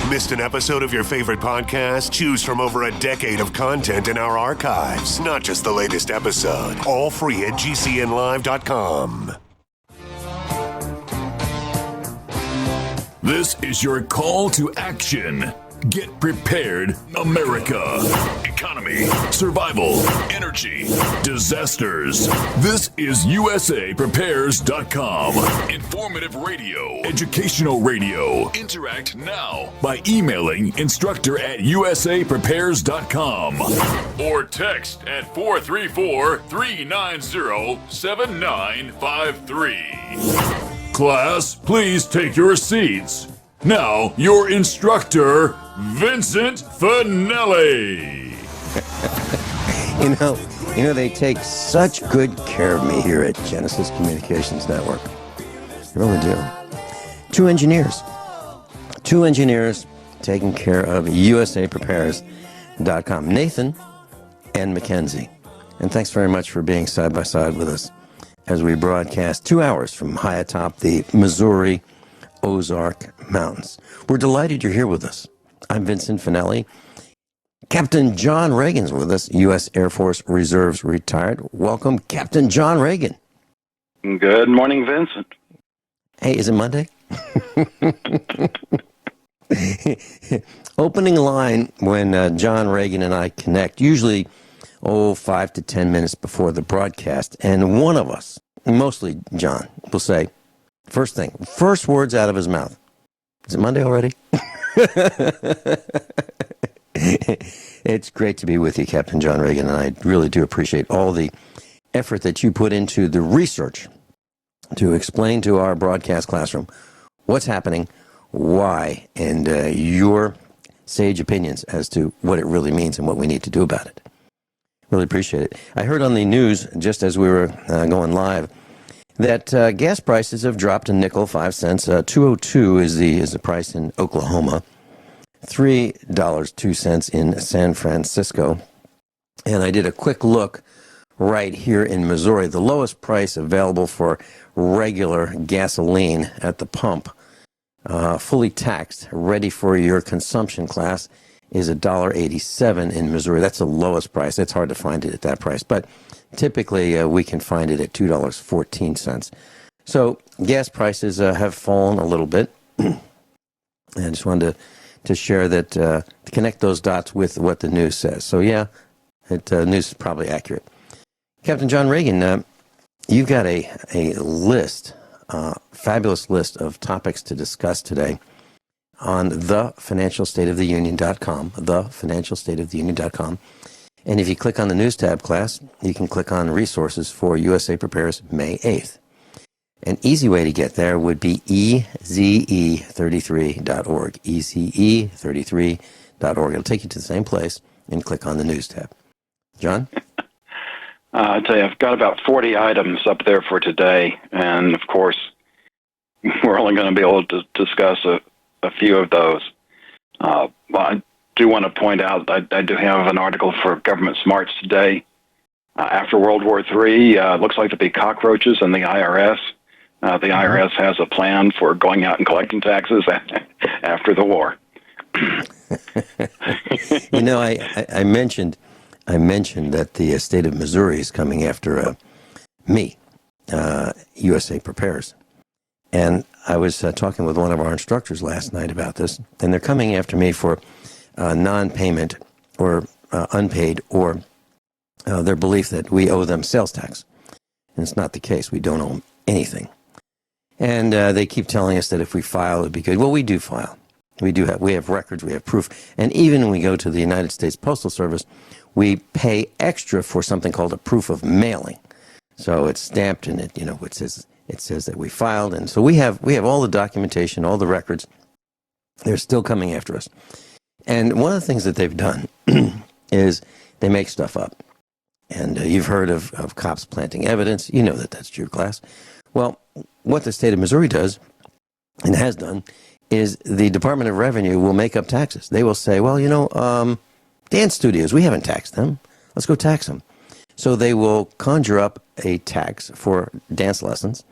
Missed an episode of your favorite podcast? Choose from over a decade of content in our archives, not just the latest episode. All free at gcnlive.com. This is your call to action. Get prepared, America. Economy, survival, energy, disasters. This is USAPrepares.com. Informative radio, educational radio. Interact now by emailing instructor@USAPrepares.com or text at 434-390-7953. Class, please take your seats. Now, your instructor, Vincent Finelli. You know, they take such good care of me here at Genesis Communications Network. They really do. Two engineers taking care of USAPrepares.com. Nathan and Mackenzie. And thanks very much for being side by side with us as we broadcast 2 hours from high atop the Missouri Ozark Mountains. We're delighted you're here with us. I'm Vincent Finelli. Captain John Regan's with us, U.S. Air Force Reserves retired. Welcome, Captain John Regan. Good morning, Vincent. Hey, is it Monday? Opening line when John Regan and I connect, usually 5 to 10 minutes before the broadcast, and one of us, mostly John, will say, first words out of his mouth, is it Monday already? It's great to be with you, Captain John Regan, and I really do appreciate all the effort that you put into the research to explain to our broadcast classroom what's happening, why, and your sage opinions as to what it really means and what we need to do about it. Really appreciate it. I heard on the news, just as we were going live, that gas prices have dropped a nickel, 5 cents. $2.02 is the price in Oklahoma. $3.02 in San Francisco. And I did a quick look right here in Missouri. The lowest price available for regular gasoline at the pump, fully taxed, ready for your consumption class, is $1.87 in Missouri. That's the lowest price. It's hard to find it at that price. But typically, we can find it at $2.14. So gas prices have fallen a little bit. I just wanted to share that, to connect those dots with what the news says. So yeah, news is probably accurate. Captain John Regan, you've got a list, fabulous list of topics to discuss today on thefinancialstateoftheunion.com, thefinancialstateoftheunion.com. And if you click on the news tab, class, you can click on resources for USA Prepares May 8th. An easy way to get there would be eze33.org, eze33.org. It'll take you to the same place and click on the news tab. John? I tell you, I've got about 40 items up there for today, and of course, we're only going to be able to discuss a few of those. Well, I do want to point out I do have an article for Government Smarts today. After World War III, looks like there'll be cockroaches in the IRS. The IRS has a plan for going out and collecting taxes after the war. You know, I mentioned that the state of Missouri is coming after me, USA Prepares. And I was talking with one of our instructors last night about this, and they're coming after me for non-payment or unpaid, or their belief that we owe them sales tax. And it's not the case. We don't owe them anything. And they keep telling us that if we file, it would be good. Well, we do file. We have records, we have proof. And even when we go to the United States Postal Service, we pay extra for something called a proof of mailing. So it's stamped and it says that we filed. And so we have all the documentation, all the records. They're still coming after us. And one of the things that they've done is they make stuff up. And you've heard of cops planting evidence. You know that that's true, class. Well, what the state of Missouri does, and has done, is the Department of Revenue will make up taxes. They will say, well, dance studios, we haven't taxed them. Let's go tax them. So they will conjure up a tax for dance lessons.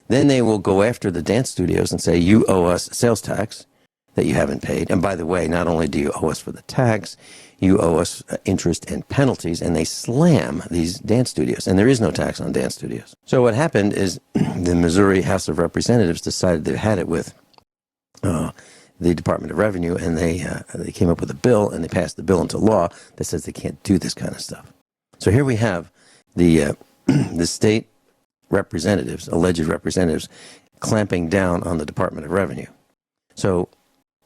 Then they will go after the dance studios and say, you owe us sales tax. that you haven't paid. And by the way, not only do you owe us for the tax, you owe us interest and penalties, and they slam these dance studios. And there is no tax on dance studios. So what happened is the Missouri House of Representatives decided they had it with the Department of Revenue, and they came up with a bill, and they passed the bill into law that says they can't do this kind of stuff. So here we have the the state representatives, alleged representatives, clamping down on the Department of Revenue. So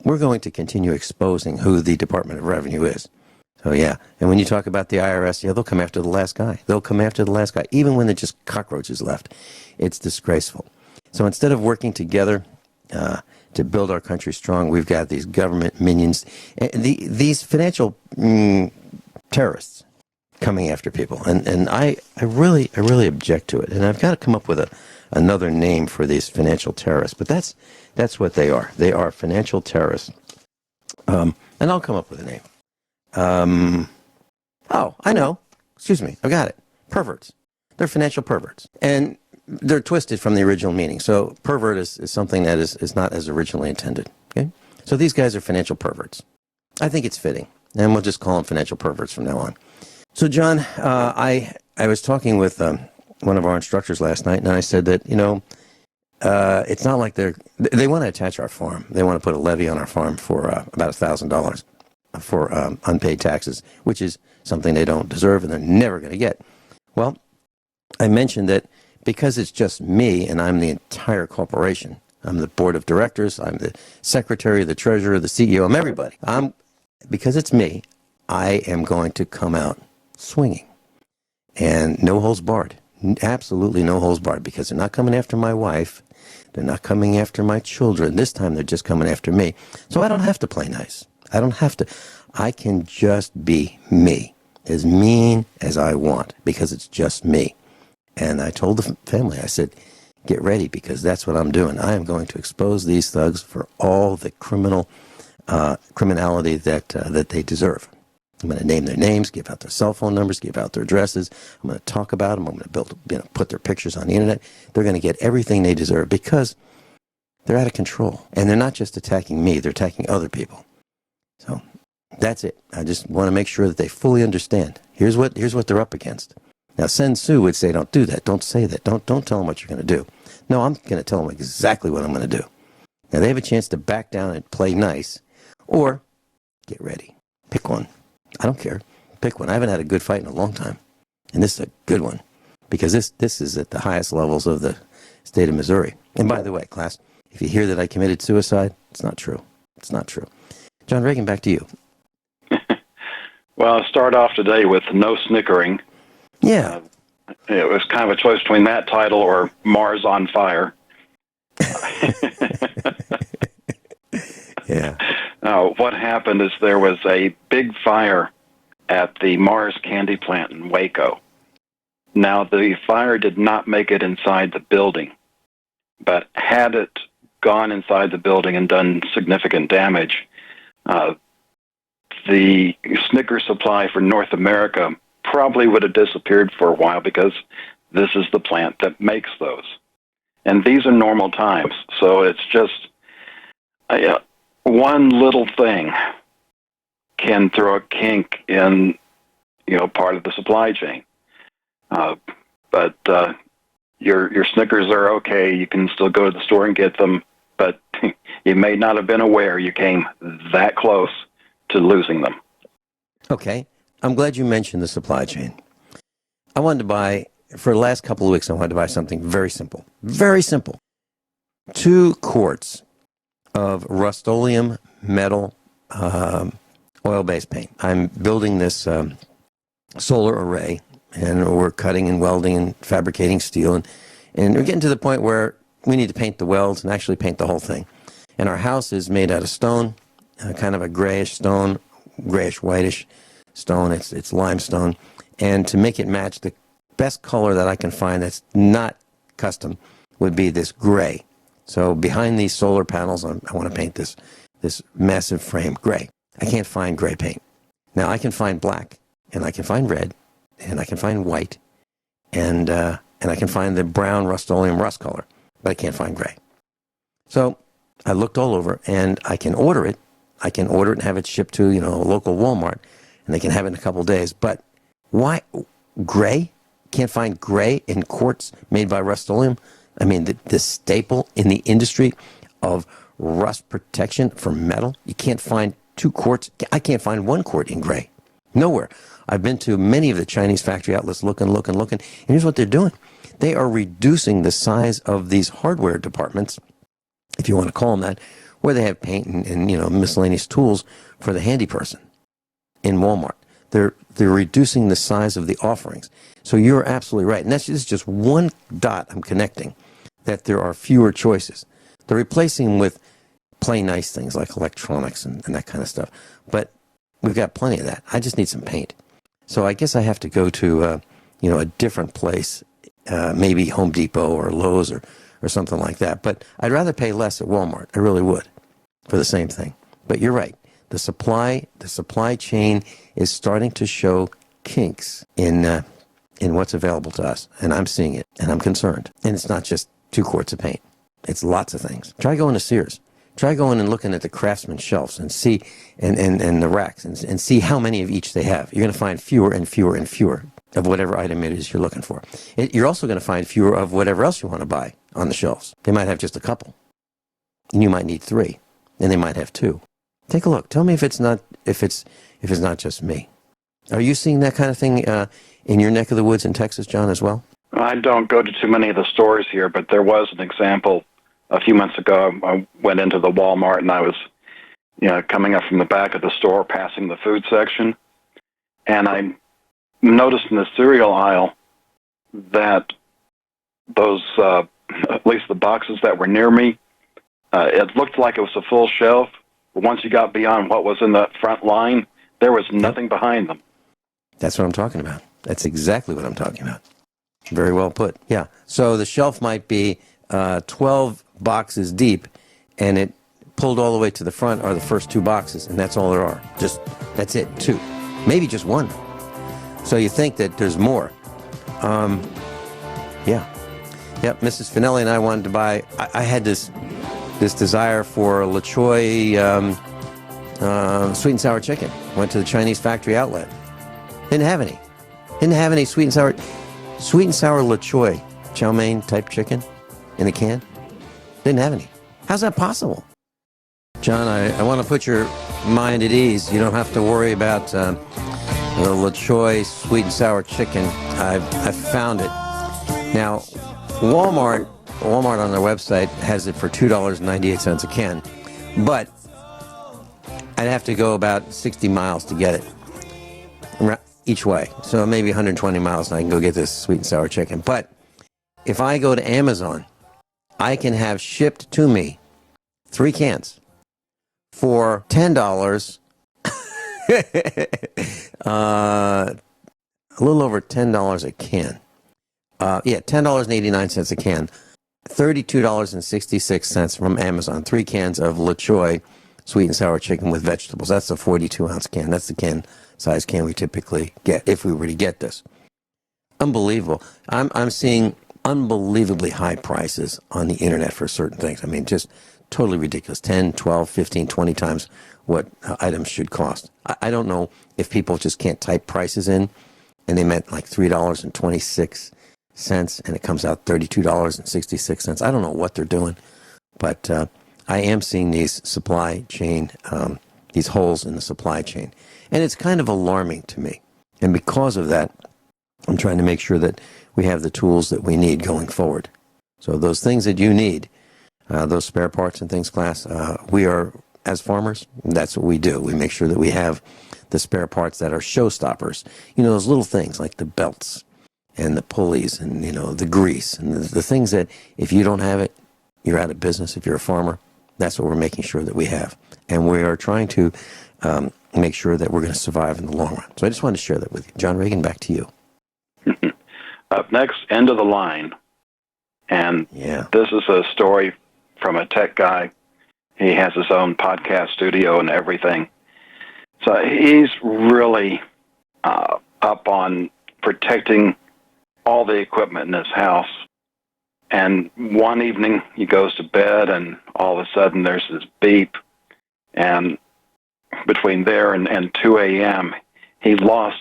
we're going to continue exposing who the Department of Revenue is. So yeah, and when you talk about the IRS, yeah, they'll come after the last guy. They'll come after the last guy, even when there's just cockroaches left. It's disgraceful. So instead of working together to build our country strong, we've got these government minions, these financial terrorists coming after people, and I really object to it. And I've got to come up with another name for these financial terrorists, but that's what they are. They are financial terrorists, and I'll come up with a name. Oh, I know. Excuse me, I've got it. Perverts. They're financial perverts, and they're twisted from the original meaning. So pervert is something that is not as originally intended. Okay, so these guys are financial perverts. I think it's fitting, and we'll just call them financial perverts from now on. So, John, I was talking with one of our instructors last night, and I said that, it's not like they want to attach our farm. They want to put a levy on our farm for about $1,000 for unpaid taxes, which is something they don't deserve and they're never going to get. Well, I mentioned that because it's just me and I'm the entire corporation, I'm the board of directors, I'm the secretary, the treasurer, the CEO, I'm everybody. Because it's me, I am going to come out swinging, and no holds barred, absolutely no holds barred, because they're not coming after my wife, they're not coming after my children. This time they're just coming after me. So I don't have to play nice. I don't have to. I can just be me, as mean as I want, because it's just me. And I told the family, I said, get ready, because that's what I'm doing. I am going to expose these thugs for all the criminality that they deserve. I'm going to name their names, give out their cell phone numbers, give out their addresses. I'm going to talk about them. I'm going to put their pictures on the internet. They're going to get everything they deserve because they're out of control. And they're not just attacking me, they're attacking other people. So that's it. I just want to make sure that they fully understand. Here's what they're up against. Now, Sun Tzu would say, don't do that. Don't say that. Don't tell them what you're going to do. No, I'm going to tell them exactly what I'm going to do. Now, they have a chance to back down and play nice, or get ready. Pick one. I don't care. Pick one. I haven't had a good fight in a long time. And this is a good one. Because this is at the highest levels of the state of Missouri. And by the way, class, if you hear that I committed suicide, it's not true. It's not true. John Regan, back to you. Well, I'll start off today with No Snickering. Yeah. It was kind of a choice between that title or Mars on Fire. Yeah. What happened is there was a big fire at the Mars candy plant in Waco. Now, the fire did not make it inside the building, but had it gone inside the building and done significant damage, the Snickers supply for North America probably would have disappeared for a while, because this is the plant that makes those. And these are normal times, so it's just one little thing can throw a kink in, part of the supply chain. But your Snickers are okay. You can still go to the store and get them, but you may not have been aware you came that close to losing them. Okay. I'm glad you mentioned the supply chain. I wanted to buy, for the last couple of weeks, I wanted to buy something very simple. Very simple. 2 quarts of Rust-Oleum metal oil-based paint. I'm building this solar array, and we're cutting and welding and fabricating steel, and we're getting to the point where we need to paint the welds and actually paint the whole thing. And our house is made out of stone, kind of a grayish stone, grayish-whitish stone. It's limestone. And to make it match, the best color that I can find that's not custom would be this gray. So behind these solar panels, I want to paint this massive frame gray. I can't find gray paint. Now, I can find black, and I can find red, and I can find white, and I can find the brown Rust-Oleum rust color, but I can't find gray. So I looked all over, and I can order it. I can order it and have it shipped to, a local Walmart, and they can have it in a couple of days. But why gray? Can't find gray in quartz made by Rust-Oleum? I mean, the staple in the industry of rust protection for metal. You can't find 2 quarts. I can't find 1 quart in gray. Nowhere. I've been to many of the Chinese factory outlets looking. And here's what they're doing. They are reducing the size of these hardware departments, if you want to call them that, where they have paint and miscellaneous tools for the handy person in Walmart. They're reducing the size of the offerings. So you're absolutely right. And this is just one dot I'm connecting, that there are fewer choices. They're replacing with plain nice things like electronics and that kind of stuff. But we've got plenty of that. I just need some paint. So I guess I have to go to a different place, maybe Home Depot or Lowe's or something like that. But I'd rather pay less at Walmart. I really would for the same thing. But you're right. The supply chain is starting to show kinks in what's available to us, and I'm seeing it, and I'm concerned. And it's not just 2 quarts of paint; it's lots of things. Try going to Sears. Try going and looking at the Craftsman shelves and see and the racks and see how many of each they have. You're going to find fewer and fewer and fewer of whatever item it is you're looking for. You're also going to find fewer of whatever else you want to buy on the shelves. They might have just a couple, and you might need 3, and they might have 2. Take a look. Tell me if it's not just me. Are you seeing that kind of thing in your neck of the woods in Texas, John, as well? I don't go to too many of the stores here, but there was an example a few months ago. I went into the Walmart, and I was coming up from the back of the store, passing the food section, and I noticed in the cereal aisle that those, at least the boxes that were near me, it looked like it was a full shelf. But once you got beyond what was in the front line, there was nothing behind them. That's what I'm talking about. That's exactly what I'm talking about. Very well put. Yeah. So the shelf might be 12 boxes deep, and it pulled all the way to the front are the first 2 boxes, and that's all there are. That's it, 2. Maybe just 1. So you think that there's more. Yeah. Yep, Mrs. Finelli and I wanted to buy, I had this desire for La Choy sweet and sour chicken. Went to the Chinese factory outlet. Didn't have any sweet and sour La Choy chow mein type chicken in a can. Didn't have any. How's that possible? John, I want to put your mind at ease. You don't have to worry about the La Choy sweet and sour chicken. I've found it. Now, Walmart on their website has it for $2.98 a can, but I'd have to go about 60 miles to get it each way. So maybe 120 miles and I can go get this sweet and sour chicken. But if I go to Amazon, I can have shipped to me 3 cans for $10, a little over $10 a can. $10.89 a can. $32.66 from Amazon. 3 cans of La Choy sweet and sour chicken with vegetables. That's a 42-ounce can. That's the size can we typically get if we were to get this. Unbelievable. I'm seeing unbelievably high prices on the internet for certain things. I mean, just totally ridiculous. 10, 12, 15, 20 times what items should cost. I don't know if people just can't type prices in and they meant like $3.26 and it comes out $32.66. I don't know what they're doing, but I am seeing these supply chain, these holes in the supply chain. And it's kind of alarming to me. And because of that, I'm trying to make sure that we have the tools that we need going forward. So those things that you need, those spare parts and things, class, we are, as farmers, that's what we do. We make sure that we have the spare parts that are showstoppers. Those little things like the belts and the pulleys and, the grease and the things that if you don't have it, you're out of business if you're a farmer. That's what we're making sure that we have. And we are trying to make sure that we're going to survive in the long run. So I just wanted to share that with you. John Regan, back to you. Up next, end of the line. And This is a story from a tech guy. He has his own podcast studio and everything. So he's really up on protecting all the equipment in his house. And one evening he goes to bed, and all of a sudden there's this beep. And between there and 2 a.m., he lost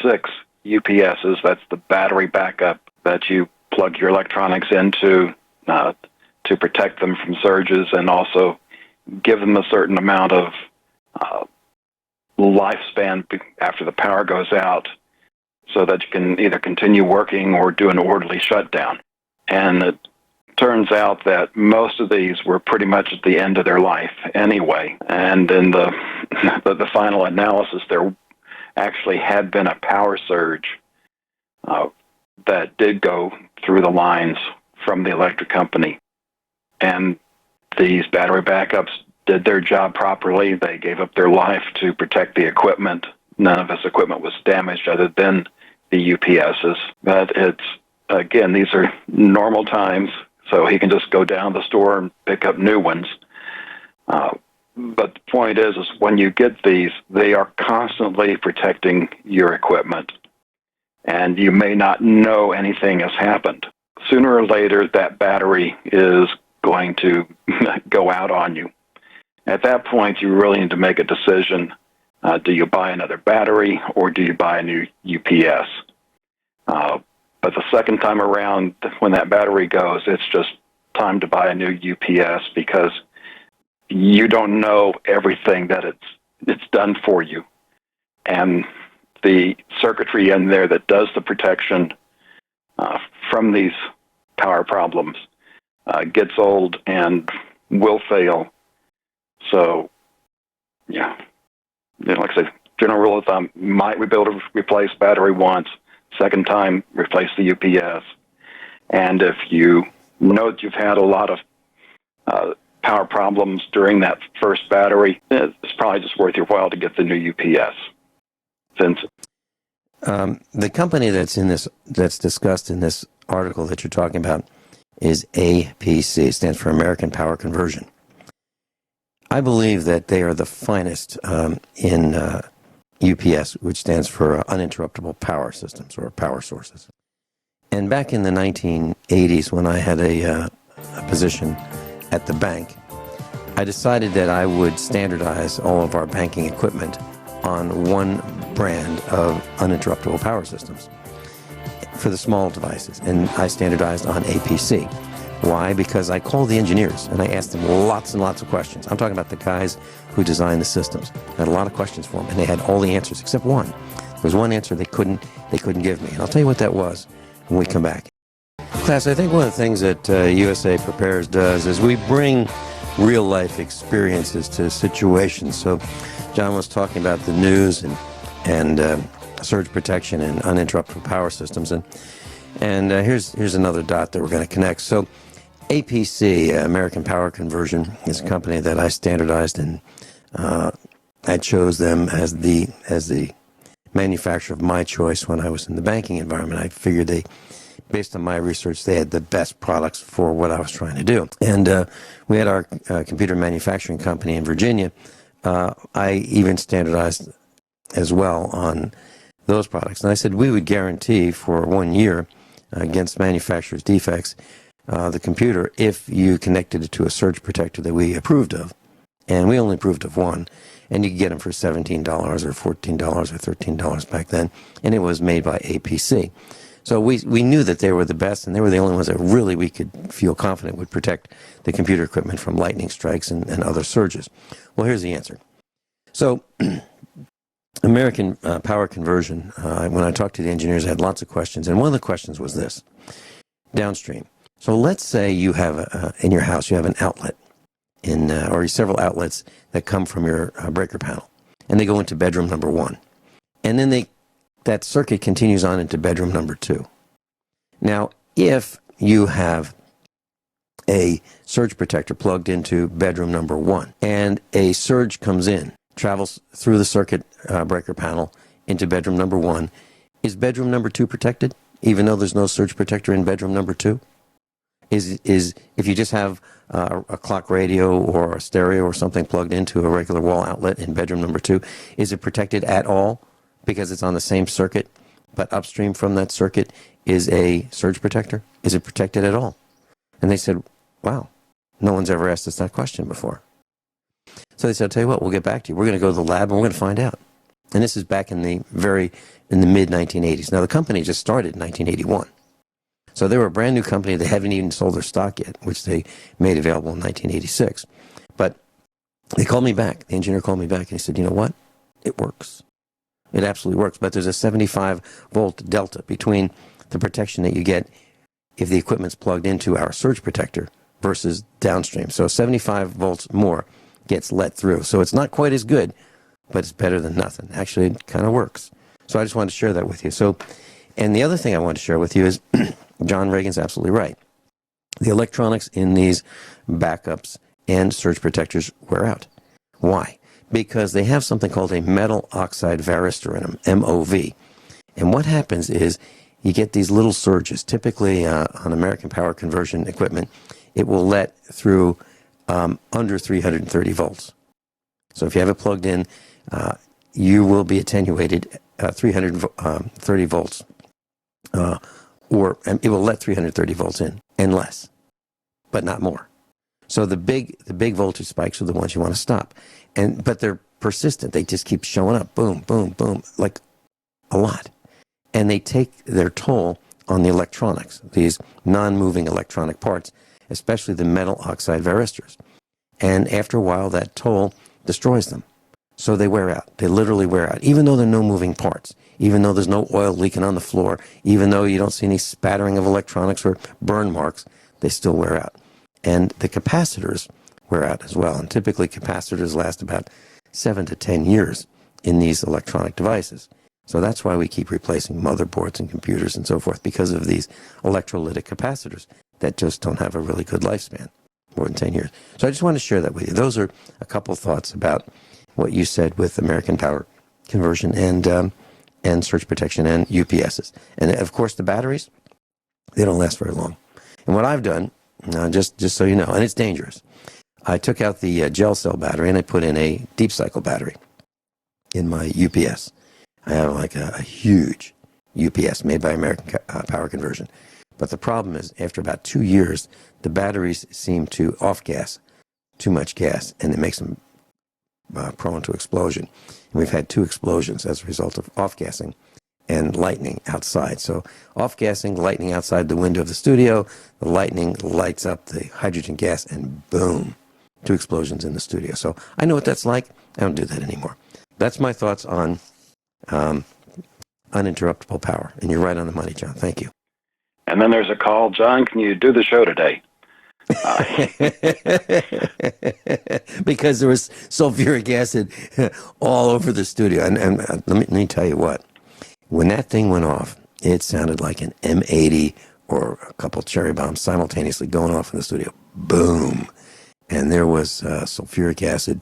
6 UPSs. That's the battery backup that you plug your electronics into to protect them from surges and also give them a certain amount of lifespan after the power goes out so that you can either continue working or do an orderly shutdown. And it turns out that most of these were pretty much at the end of their life anyway. And in the final analysis, there actually had been a power surge that did go through the lines from the electric company. And these battery backups did their job properly. They gave up their life to protect the equipment. None of his equipment was damaged other than the UPSs. But it's, again, these are normal times, so he can just go down the store and pick up new ones. But the point is when you get these, they are constantly protecting your equipment. And you may not know anything has happened. Sooner or later, that battery is going to go out on you. At that point, you really need to make a decision. Do you buy another battery or do you buy a new UPS? But the second time around, when that battery goes, it's just time to buy a new UPS because you don't know everything that it's done for you. And the circuitry in there that does the protection from these power problems gets old and will fail. So, yeah, like I say, general rule of thumb, might we be able to replace battery once, second time, replace the UPS. And if you know that you've had a lot of power problems during that first battery, it's probably just worth your while to get the new UPS. Vincent. The company that's discussed in this article that you're talking about is APC, stands for American Power Conversion. I believe that they are the finest in UPS, which stands for uninterruptible power systems or power sources. And back in the 1980s, when I had a position at the bank, I decided that I would standardize all of our banking equipment on one brand of uninterruptible power systems for the small devices, and I standardized on APC. Why? Because I called the engineers and I asked them lots and lots of questions. I'm talking about the guys who designed the systems. I had a lot of questions for them, and they had all the answers except one. There was one answer they couldn't give me, and I'll tell you what that was when we come back. Class, I think one of the things that USA Prepares does is we bring real-life experiences to situations. So John was talking about the news and surge protection and uninterruptible power systems, and here's another dot that we're going to connect. So APC, American Power Conversion, is a company that I standardized, and I chose them as the manufacturer of my choice when I was in the banking environment. I figured based on my research, they had the best products for what I was trying to do. And we had our computer manufacturing company in Virginia. I even standardized as well on those products. And I said we would guarantee for 1 year against manufacturer's defects the computer if you connected it to a surge protector that we approved of. And we only approved of one. And you could get them for $17 or $14 or $13 back then. And it was made by APC. So we knew that they were the best, and they were the only ones that really we could feel confident would protect the computer equipment from lightning strikes and other surges. Well, here's the answer. So American Power Conversion, when I talked to the engineers, I had lots of questions, and one of the questions was this, downstream. So let's say you have, in your house, you have an outlet, or several outlets that come from your breaker panel, and they go into bedroom number 1. And then that circuit continues on into bedroom number 2. Now, if you have a surge protector plugged into bedroom number 1, and a surge comes in, travels through the circuit breaker panel into bedroom number 1, is bedroom number 2 protected, even though there's no surge protector in bedroom number 2? Is if you just have a clock radio or a stereo or something plugged into a regular wall outlet in bedroom number 2, is it protected at all because it's on the same circuit, but upstream from that circuit is a surge protector? Is it protected at all? And they said, wow, no one's ever asked us that question before. So they said, I'll tell you what, we'll get back to you. We're going to go to the lab and we're going to find out. And this is back in the mid-1980s. Now, the company just started in 1981. So they were a brand new company. They haven't even sold their stock yet, which they made available in 1986. But they called me back. The engineer called me back and he said, you know what? It works. It absolutely works. But there's a 75-volt delta between the protection that you get if the equipment's plugged into our surge protector versus downstream. So 75 volts more gets let through. So it's not quite as good, but it's better than nothing. Actually, it kind of works. So I just wanted to share that with you. So, and the other thing I want to share with you is John Reagan's absolutely right. The electronics in these backups and surge protectors wear out. Why? Because they have something called a metal oxide varistor in them, MOV. And what happens is you get these little surges. Typically on American power conversion equipment, it will let through under 330 volts. So if you have it plugged in, you will be attenuated 330 volts, or it will let 330 volts in and less, but not more. So the big voltage spikes are the ones you want to stop, but they're persistent. They just keep showing up, boom, boom, boom, like a lot, and they take their toll on the electronics, these non-moving electronic parts, especially the metal oxide varistors. And after a while, that toll destroys them. So they wear out. They literally wear out, even though there are no moving parts, even though there's no oil leaking on the floor, even though you don't see any spattering of electronics or burn marks, they still wear out. And the capacitors wear out as well. And typically capacitors last about 7 to 10 years in these electronic devices. So that's why we keep replacing motherboards and computers and so forth, because of these electrolytic capacitors that just don't have a really good lifespan, more than 10 years. So I just want to share that with you. Those are a couple thoughts about what you said with American power conversion and surge protection and UPSs. And of course the batteries, they don't last very long. And what I've done, just so you know, and it's dangerous, I took out the gel cell battery and I put in a deep cycle battery in my UPS. I have like a huge UPS made by American Power Conversion. But the problem is, after about 2 years, the batteries seem to off-gas too much gas, and it makes them prone to explosion. And we've had 2 explosions as a result of off-gassing and lightning outside. So off-gassing, lightning outside the window of the studio, the lightning lights up the hydrogen gas, and boom, 2 explosions in the studio. So I know what that's like. I don't do that anymore. That's my thoughts on uninterruptible power. And you're right on the money, John. Thank you. And then there's a call, John, can you do the show today? Because there was sulfuric acid all over the studio. And let me tell you what. When that thing went off, it sounded like an M80 or a couple cherry bombs simultaneously going off in the studio. Boom. And there was sulfuric acid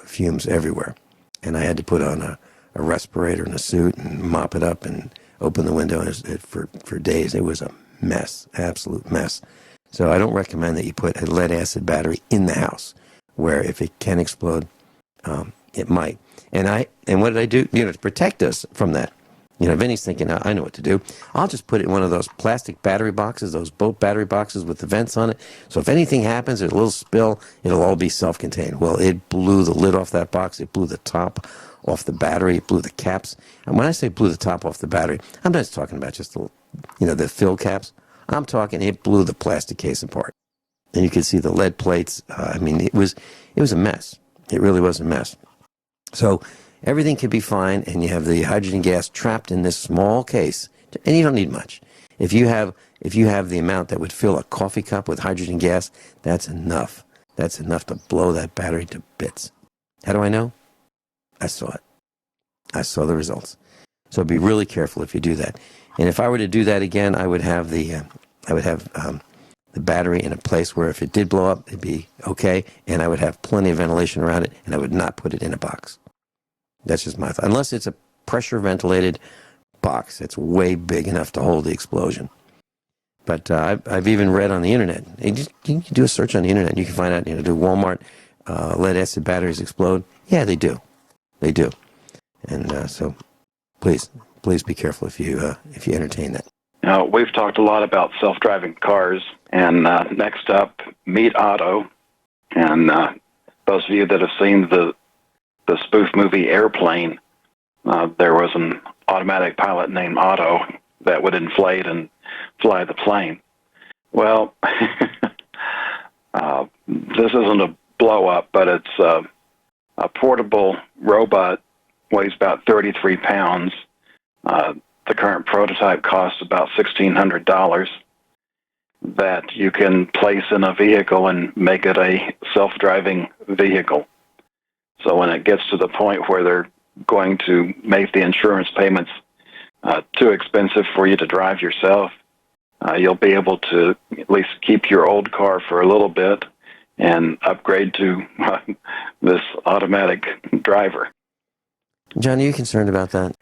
fumes everywhere. And I had to put on a respirator and a suit and mop it up and open the window. And for days, it was a mess, absolute mess. So I don't recommend that you put a lead acid battery in the house, where if it can explode, it might. And what did I do? To protect us from that. Vinny's thinking, I know what to do. I'll just put it in one of those plastic battery boxes, those boat battery boxes with the vents on it. So if anything happens, there's a little spill, it'll all be self-contained. Well, it blew the lid off that box. It blew the top off the battery. It blew the caps. And when I say blew the top off the battery, I'm not just talking about just the fill caps. I'm talking it blew the plastic case apart. And you can see the lead plates. It was a mess. It really was a mess. So everything can be fine, and you have the hydrogen gas trapped in this small case, and you don't need much. If you have the amount that would fill a coffee cup with hydrogen gas, that's enough. That's enough to blow that battery to bits. How do I know? I saw it. I saw the results. So be really careful if you do that. And if I were to do that again, I would have the battery in a place where if it did blow up, it'd be okay, and I would have plenty of ventilation around it, and I would not put it in a box. That's just my thought. Unless it's a pressure ventilated box that's way big enough to hold the explosion. But I've even read on the internet. You can do a search on the internet, and you can find out. Do Walmart lead acid batteries explode? Yeah, they do. They do. And so, please be careful if you entertain that. Now, we've talked a lot about self-driving cars, And next up, Meet Otto. And those of you that have seen the spoof movie Airplane, there was an automatic pilot named Otto that would inflate and fly the plane. Well, this isn't a blow-up, but it's a portable robot, weighs about 33 pounds. The current prototype costs about $1,600, that you can place in a vehicle and make it a self-driving vehicle. So when it gets to the point where they're going to make the insurance payments too expensive for you to drive yourself, you'll be able to at least keep your old car for a little bit and upgrade to this automatic driver. John, are you concerned about that?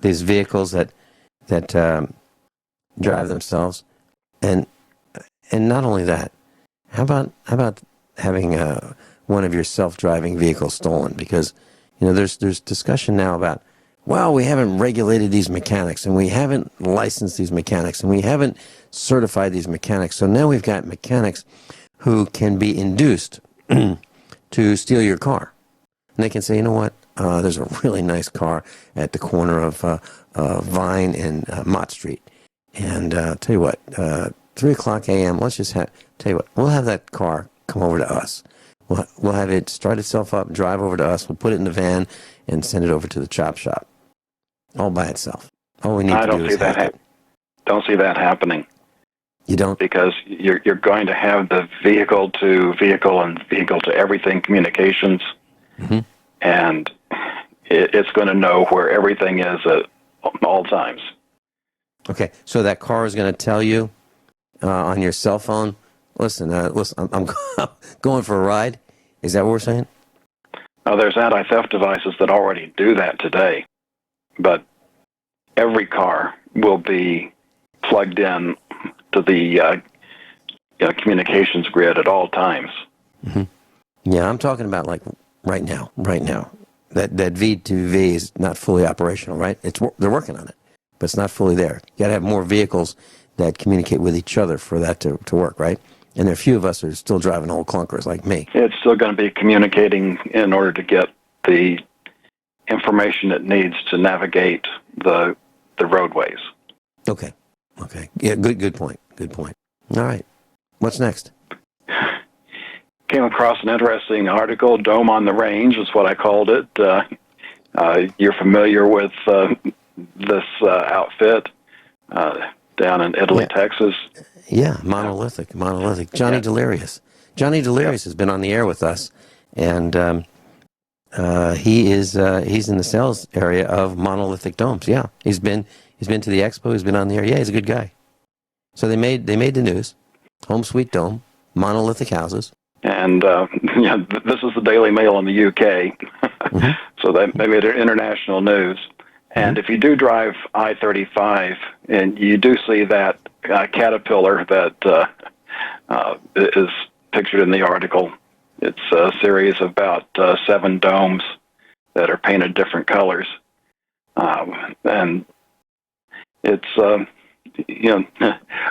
These vehicles that drive themselves, and not only that, how about having one of your self-driving vehicles stolen? Because there's discussion now about, well, we haven't regulated these mechanics, and we haven't licensed these mechanics, and we haven't certified these mechanics. So now we've got mechanics who can be induced to steal your car. And they can say, you know what, there's a really nice car at the corner of Vine and Mott Street. And tell you what, 3 o'clock a.m., let's just we'll have that car come over to us. We'll have it start itself up, drive over to us. We'll put it in the van and send it over to the chop shop, all by itself. All we need to do is hack it. Don't see that happening. You don't? Because you're going to have the vehicle to vehicle and vehicle to everything communications, and it's going to know where everything is at all times. Okay, so that car is going to tell you on your cell phone, listen, I'm going for a ride. Is that what we're saying? There's anti-theft devices that already do that today, but every car will be plugged in to the communications grid at all times. Yeah, I'm talking about like right now. That V2V is not fully operational, right? They're working on it, but it's not fully there. You got to have more vehicles that communicate with each other for that to work, right? And there are a few of us who are still driving old clunkers like me. It's still going to be communicating in order to get the information it needs to navigate the roadways. Okay. Yeah, good point. All right. What's next? Came across an interesting article, Dome on the Range is what I called it. You're familiar with this outfit down in Italy, Texas? Yeah, monolithic. Johnny Delirious. Johnny Delirious has been on the air with us, and he's in the sales area of monolithic domes. Yeah, he's been to the expo. He's been on the air. Yeah, he's a good guy. So they made the news. Home sweet dome, monolithic houses. And this is the Daily Mail in the UK, so they made it international news. And if you do drive I-35, and you do see that caterpillar that is pictured in the article, it's a series of about 7 domes that are painted different colors, and it's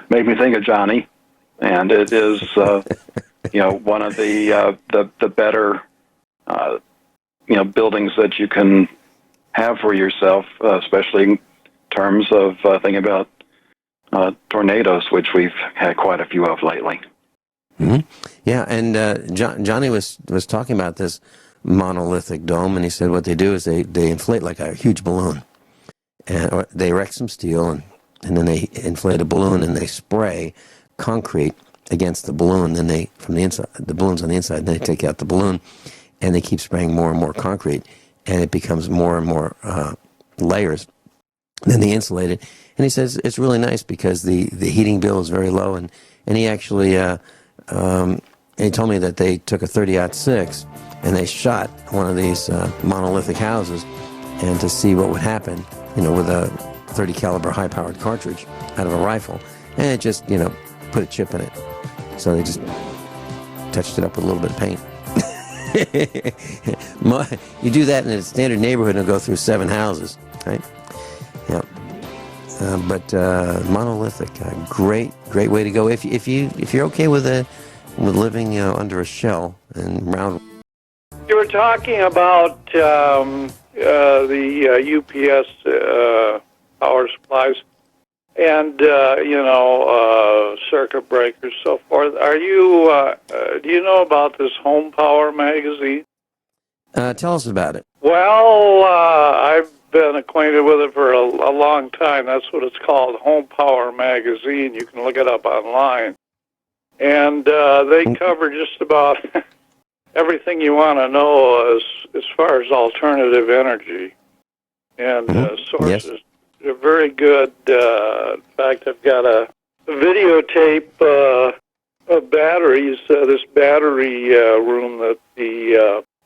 made me think of Johnny, and it is one of the better buildings that you can have for yourself, especially in terms of thinking about tornadoes, which we've had quite a few of lately. Yeah, and Johnny was talking about this monolithic dome, and he said what they do is they inflate like a huge balloon, or they erect some steel, and then they inflate a balloon, and they spray concrete against the balloon. Then they, from the inside, the balloon's on the inside, and they take out the balloon, and they keep spraying more and more concrete, and it becomes more and more layers. Then they insulate it, and he says it's really nice because the heating bill is very low, and he actually he told me that they took a 30-06 and they shot one of these monolithic houses, and to see what would happen, with a 30 caliber high-powered cartridge out of a rifle, and it just put a chip in it. So they just touched it up with a little bit of paint. You do that in a standard neighborhood and it'll go through 7 houses, right? Yeah. but monolithic, great way to go. If you're okay with living under a shell and round. You were talking about the UPS power supplies and circuit breakers, so forth. Are you? Do you know about this Home Power magazine? Tell us about it. Well, I've been acquainted with it for a long time. That's what it's called, Home Power magazine. You can look it up online, and they cover just about everything you want to know as far as alternative energy and sources. Yes. They're very good. In fact, I've got a videotape of batteries. This battery room that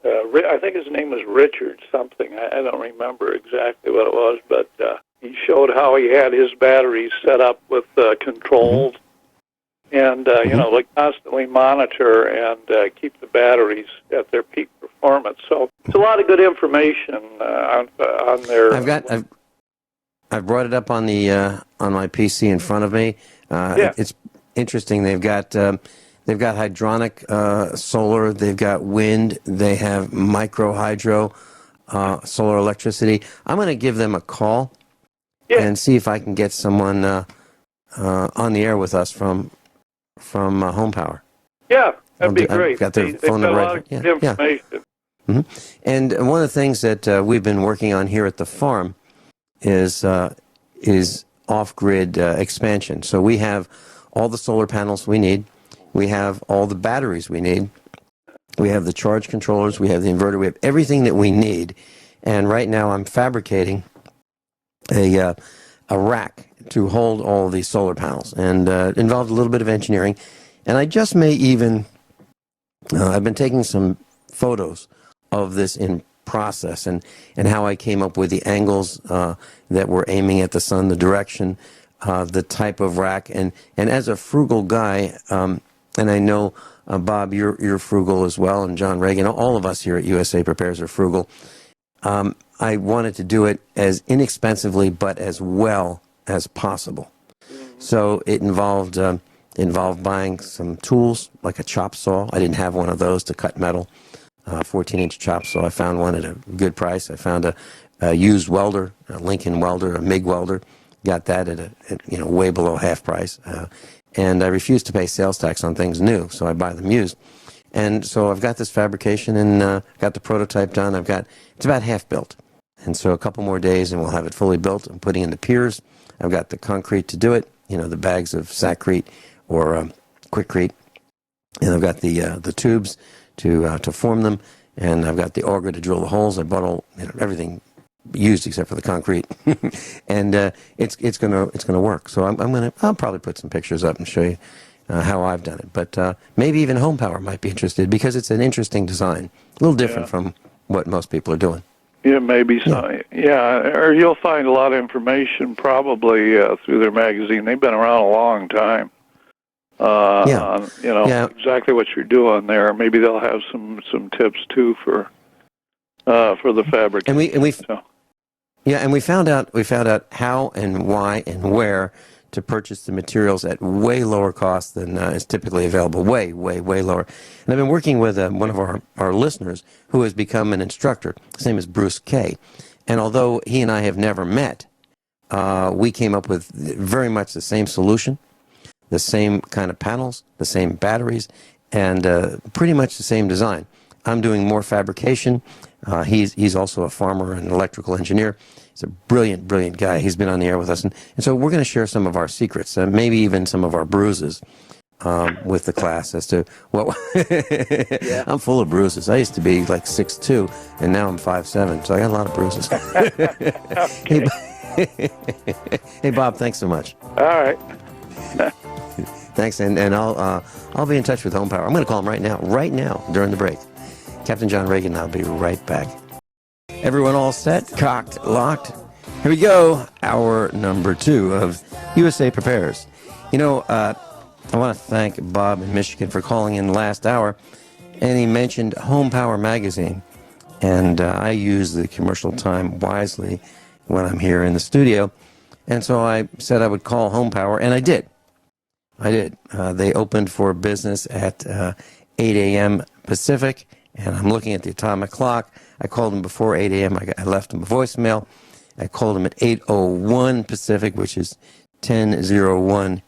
I think his name was Richard something. I don't remember exactly what it was, but he showed how he had his batteries set up with controls. And, they constantly monitor and keep the batteries at their peak performance. So it's a lot of good information on their... I've brought it up on my PC in front of me. It's interesting. They've got hydronic solar. They've got wind. They have micro hydro solar electricity. I'm going to give them a call and see if I can get someone on the air with us from Home Power. Yeah, that'd be great. I've got their phone number right here. Information. Mm-hmm. And one of the things that we've been working on here at the farm is off-grid expansion. So we have all the solar panels we need. We have all the batteries we need. We have the charge controllers. We have the inverter. We have everything that we need. And right now I'm fabricating a rack to hold all these solar panels, and involved a little bit of engineering. And I just may even, I've been taking some photos of this in process and how I came up with the angles that we're aiming at the sun, the direction, the type of rack. And as a frugal guy, and I know, Bob, you're frugal as well, and John Regan, all of us here at USA Prepares are frugal. I wanted to do it as inexpensively but as well as possible. So it involved buying some tools, like a chop saw. I didn't have one of those to cut metal. 14-inch chop saw. I found one at a good price. I found a used welder, a Lincoln welder, a MIG welder. Got that at way below half price. And I refuse to pay sales tax on things new, so I buy them used. And so I've got this fabrication and got the prototype done. It's about half built. And so a couple more days and we'll have it fully built. I'm putting in the piers. I've got the concrete to do it, the bags of Saccrete or Quickcrete. And I've got the tubes to form them. And I've got the auger to drill the holes. I bought everything used except for the concrete. And it's gonna work. So I'll probably put some pictures up and show you how I've done it. But maybe even Home Power might be interested because it's an interesting design, a little different from what most people are doing. Yeah, maybe so. Yeah, or you'll find a lot of information probably through their magazine. They've been around a long time. On exactly what you're doing there. Maybe they'll have some tips too for the fabric. And we found out how and why and where to purchase the materials at way lower cost than is typically available. Way lower. And I've been working with one of our listeners who has become an instructor. His name is Bruce Kay. And although he and I have never met, we came up with very much the same solution, the same kind of panels, the same batteries, and pretty much the same design. I'm doing more fabrication. He's also a farmer and an electrical engineer. He's a brilliant guy. He's been on the air with us. And so we're going to share some of our secrets, maybe even some of our bruises with the class as to what... I'm full of bruises. I used to be like 6'2", and now I'm 5'7", so I got a lot of bruises. Hey, Bob, thanks so much. All right. Thanks, and I'll be in touch with Home Power. I'm going to call him right now, during the break. Captain John Regan, I'll be right back. Everyone all set, cocked, locked? Here we go, hour number 2 of USA Prepares. I want to thank Bob in Michigan for calling in last hour, and he mentioned Home Power magazine, and I use the commercial time wisely when I'm here in the studio. And so I said I would call Home Power, and I did. They opened for business at 8 a.m. Pacific, and I'm looking at the atomic clock. I called them before 8 a.m. I left them a voicemail. I called them at 8:01 Pacific, which is 10:01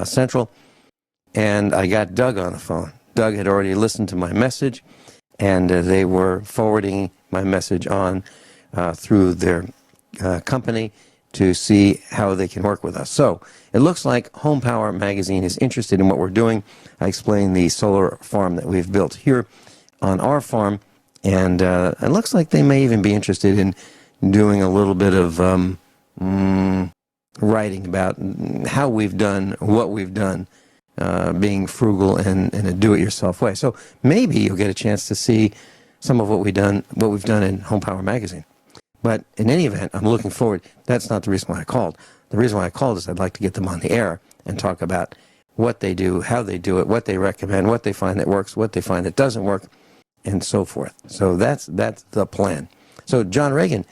Central, and I got Doug on the phone. Doug had already listened to my message, and they were forwarding my message on through their company to see how they can work with us. So it looks like Home Power Magazine is interested in what we're doing. I explained the solar farm that we've built here on our farm, and it looks like they may even be interested in doing a little bit of writing about how we've done what we've done, being frugal and in a do-it-yourself way. So maybe you'll get a chance to see some of what we've done in Home Power Magazine. But in any event, I'm looking forward. That's not the reason why I called. The reason why I called is I'd like to get them on the air and talk about what they do, how they do it, what they recommend, what they find that works, what they find that doesn't work, and so forth. So that's the plan. So John Regan,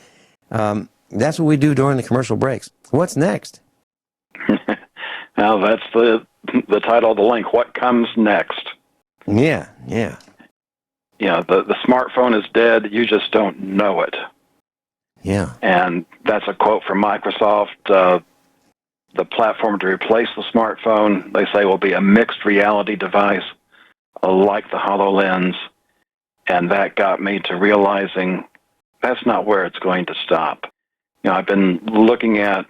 that's what we do during the commercial breaks. What's next? Now that's the title of the link. What comes next? Yeah. The smartphone is dead. You just don't know it. Yeah. And that's a quote from Microsoft. The platform to replace the smartphone, they say, will be a mixed reality device like the HoloLens. And that got me to realizing that's not where it's going to stop. I've been looking at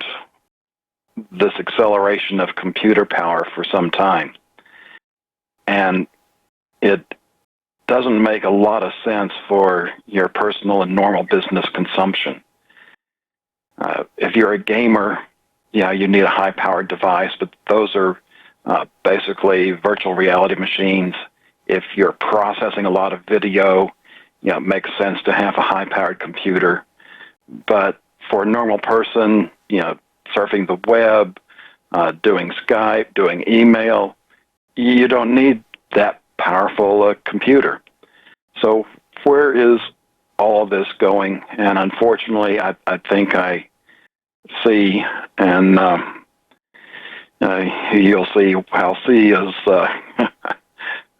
this acceleration of computer power for some time. And it doesn't make a lot of sense for your personal and normal business consumption. If you're a gamer, you need a high-powered device, but those are basically virtual reality machines. If you're processing a lot of video, it makes sense to have a high-powered computer. But for a normal person, surfing the web, doing Skype, doing email, you don't need that powerful computer. So where is all of this going? And unfortunately, I think I see, and you'll see how C is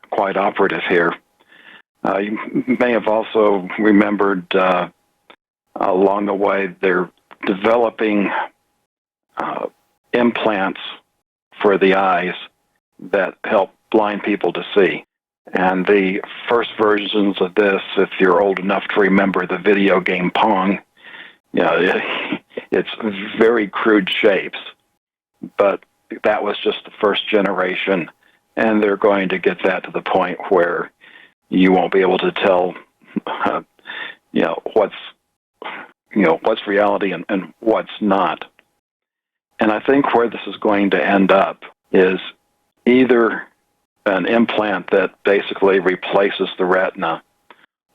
quite operative here. You may have also remembered along the way they're developing implants for the eyes that help blind people to see. And the first versions of this, if you're old enough to remember the video game Pong, it's very crude shapes. But that was just the first generation, and they're going to get that to the point where you won't be able to tell, what's reality and what's not. And I think where this is going to end up is either an implant that basically replaces the retina,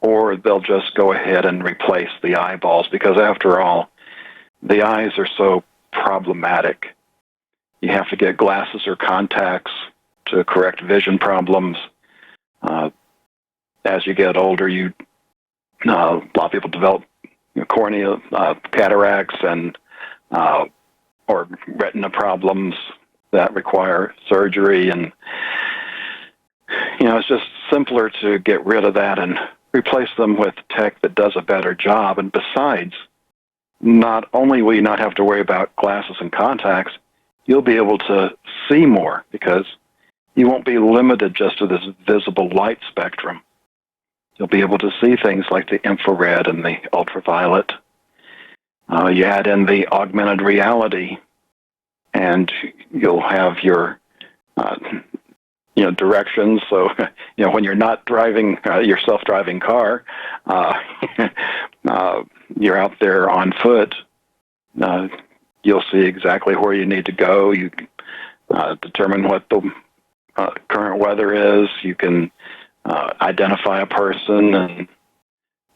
or they'll just go ahead and replace the eyeballs, because after all, the eyes are so problematic. You have to get glasses or contacts to correct vision problems. As you get older, a lot of people develop cornea cataracts and or retina problems that require surgery, and it's just simpler to get rid of that and replace them with tech that does a better job. And besides, not only will you not have to worry about glasses and contacts, you'll be able to see more, because you won't be limited just to this visible light spectrum. You'll be able to see things like the infrared and the ultraviolet. You add in the augmented reality, and you'll have your directions. So, when you're not driving your self-driving car, you're out there on foot, you'll see exactly where you need to go. You can determine what the current weather is. You can identify a person, and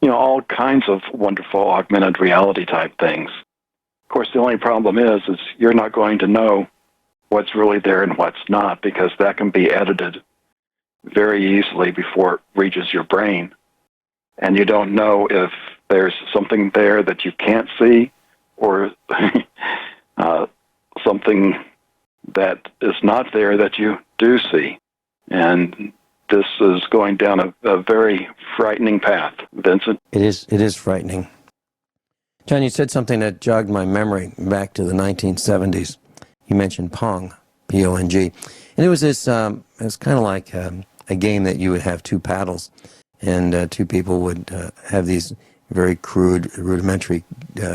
all kinds of wonderful augmented reality type things. Of course, the only problem is you're not going to know what's really there and what's not, because that can be edited very easily before it reaches your brain. And you don't know if there's something there that you can't see, or something that is not there that you do see. And this is going down a very frightening path, Vincent. It is frightening. John, you said something that jogged my memory back to the 1970s. You mentioned Pong, P-O-N-G. And it was this, it was kind of like a game that you would have two paddles, and two people would have these very crude, rudimentary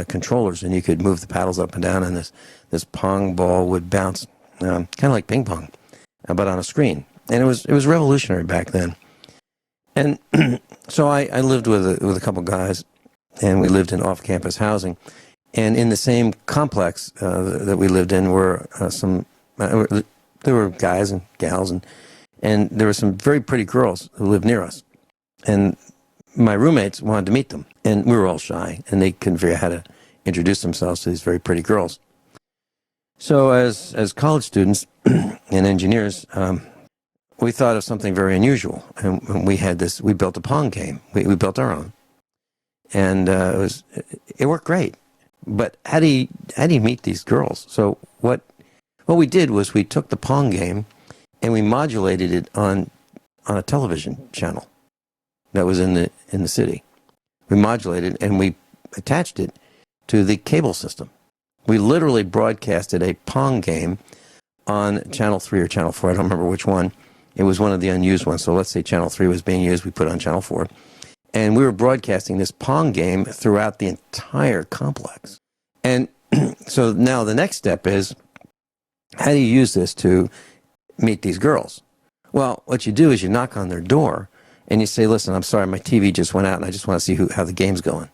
controllers, and you could move the paddles up and down, and this Pong ball would bounce, kind of like ping pong, but on a screen. And it was revolutionary back then. And so I lived with a couple guys, and we lived in off-campus housing. And in the same complex that we lived in were there were guys and gals, and there were some very pretty girls who lived near us. And my roommates wanted to meet them, and we were all shy, and they couldn't figure out how to introduce themselves to these very pretty girls. So as college students and engineers, we thought of something very unusual, and we built a Pong game. We built our own, and it worked great. But how do you meet these girls? So what we did was we took the Pong game and we modulated it on a television channel that was in the city. We modulated and we attached it to the cable system. We literally broadcasted a Pong game on Channel 3 or Channel 4. I don't remember which one. It was one of the unused ones. So let's say Channel 3 was being used. We put it on Channel 4. And we were broadcasting this Pong game throughout the entire complex. And so now the next step is, how do you use this to meet these girls? Well, what you do is you knock on their door and you say, listen, I'm sorry, my TV just went out and I just want to see how the game's going.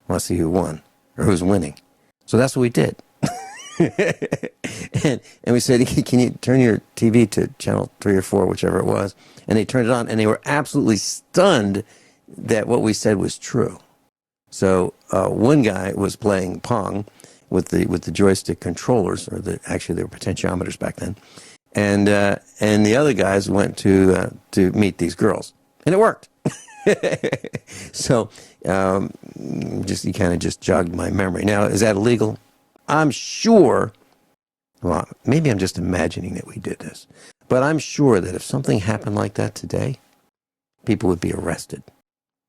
I want to see who won or who's winning. So that's what we did. and we said, can you turn your TV to channel 3 or 4, whichever it was? And they turned it on, and they were absolutely stunned that what we said was true. So one guy was playing Pong with the joystick controllers, or actually they were potentiometers back then, and the other guys went to meet these girls, and it worked. So you kind of just jogged my memory. Now, is that illegal? I'm sure. Well, maybe I'm just imagining that we did this, but I'm sure that if something happened like that today, people would be arrested.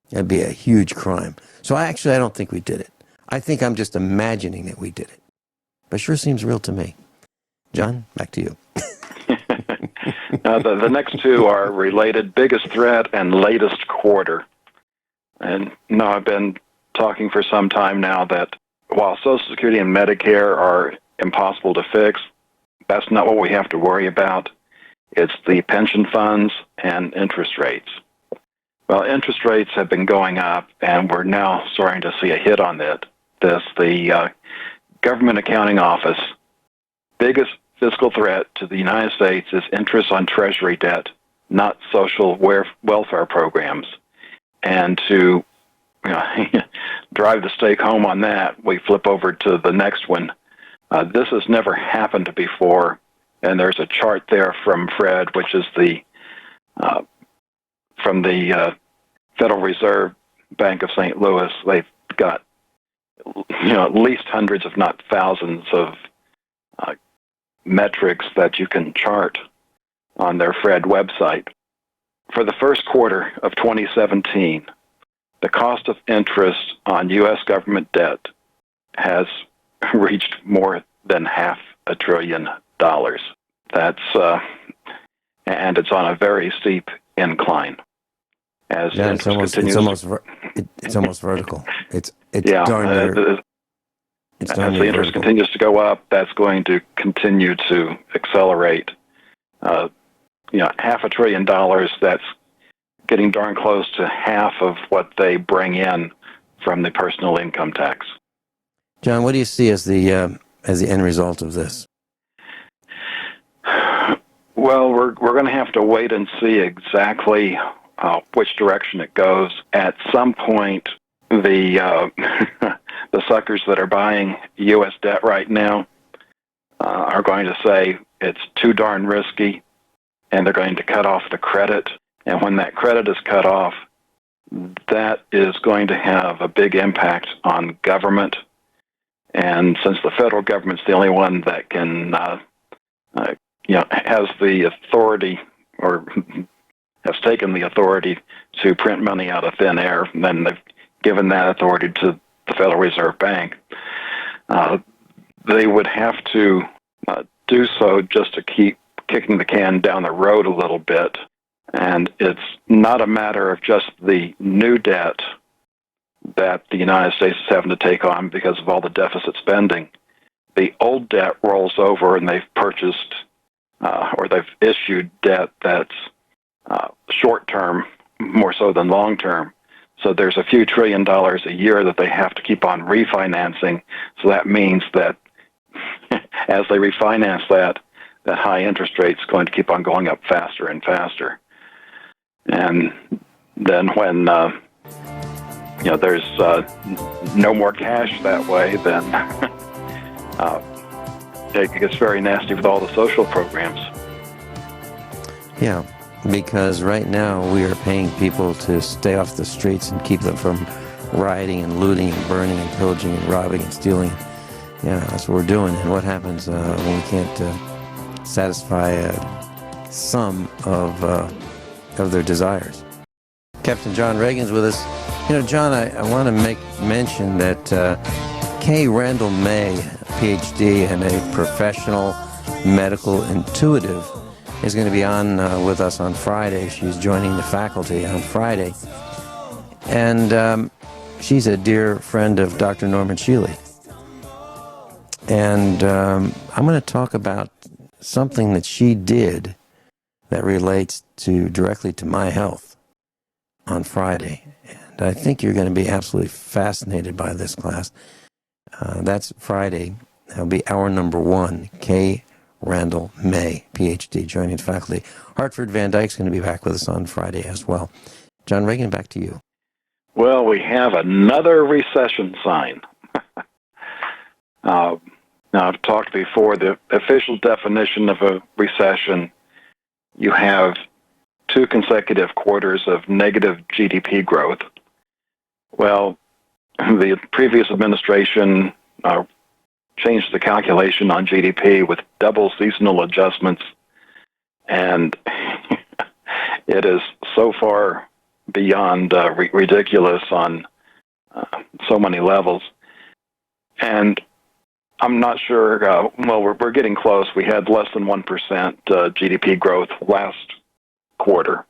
That'd be a huge crime. So I don't think we did it. I think I'm just imagining that we did it. But it sure seems real to me. John, back to you. Now, the next two are related: biggest threat and latest quarter. And I've been talking for some time now that while Social Security and Medicare are impossible to fix, that's not what we have to worry about. It's the pension funds and interest rates. Well, interest rates have been going up, and we're now starting to see a hit on this. The Government Accounting Office, biggest fiscal threat to the United States is interest on Treasury debt, not social welfare programs. And to drive the stake home on that, we flip over to the next one. This has never happened before, and there's a chart there from Fred, which is from the Federal Reserve Bank of St. Louis. They've got at least hundreds, if not thousands, of metrics that you can chart on their Fred website. For the first quarter of 2017, the cost of interest on U.S. government debt has reached more than $500 billion. That's and it's on a very steep incline. As it's almost vertical. It's darn near. As the interest continues to go up, that's going to continue to accelerate. $500 billion. That's getting darn close to half of what they bring in from the personal income tax. John, what do you see as the end result of this? Well, we're going to have to wait and see exactly which direction it goes. At some point, the the suckers that are buying U.S. debt right now are going to say it's too darn risky, and they're going to cut off the credit. And when that credit is cut off, that is going to have a big impact on government And since the federal government's the only one that can, has the authority or has taken the authority to print money out of thin air, and then they've given that authority to the Federal Reserve Bank, they would have to do so just to keep kicking the can down the road a little bit. And it's not a matter of just the new debt that the United States is having to take on because of all the deficit spending. The old debt rolls over, and they've purchased or they've issued debt that's short-term more so than long-term. So there's a few $1 trillion a year that they have to keep on refinancing. So that means that as they refinance that high interest rate is going to keep on going up faster and faster. And then when there's no more cash that way, then it gets very nasty with all the social programs. Yeah, because right now we are paying people to stay off the streets and keep them from rioting and looting and burning and pillaging and robbing and stealing. Yeah, that's what we're doing. And what happens when we can't satisfy some of their desires? Captain John Regan's with us. You know, John, I want to make mention that Kay Randall May, PhD and a professional medical intuitive, is going to be on with us on Friday. She's joining the faculty on Friday. And she's a dear friend of Dr. Norman Shealy. And I'm going to talk about something that she did that relates directly to my health on Friday. And I think you're going to be absolutely fascinated by this class. That's Friday. That'll be hour number 1. Kay Randall May, PhD, joining the faculty. Hartford Van Dyke's going to be back with us on Friday as well. John Regan, back to you. Well, we have another recession sign. Now, I've talked before, the official definition of a recession, you have 2 consecutive quarters of negative GDP growth. Well, the previous administration changed the calculation on GDP with double seasonal adjustments, and it is so far beyond ridiculous on so many levels. And I'm not sure, we're getting close. We had less than 1% GDP growth last quarter,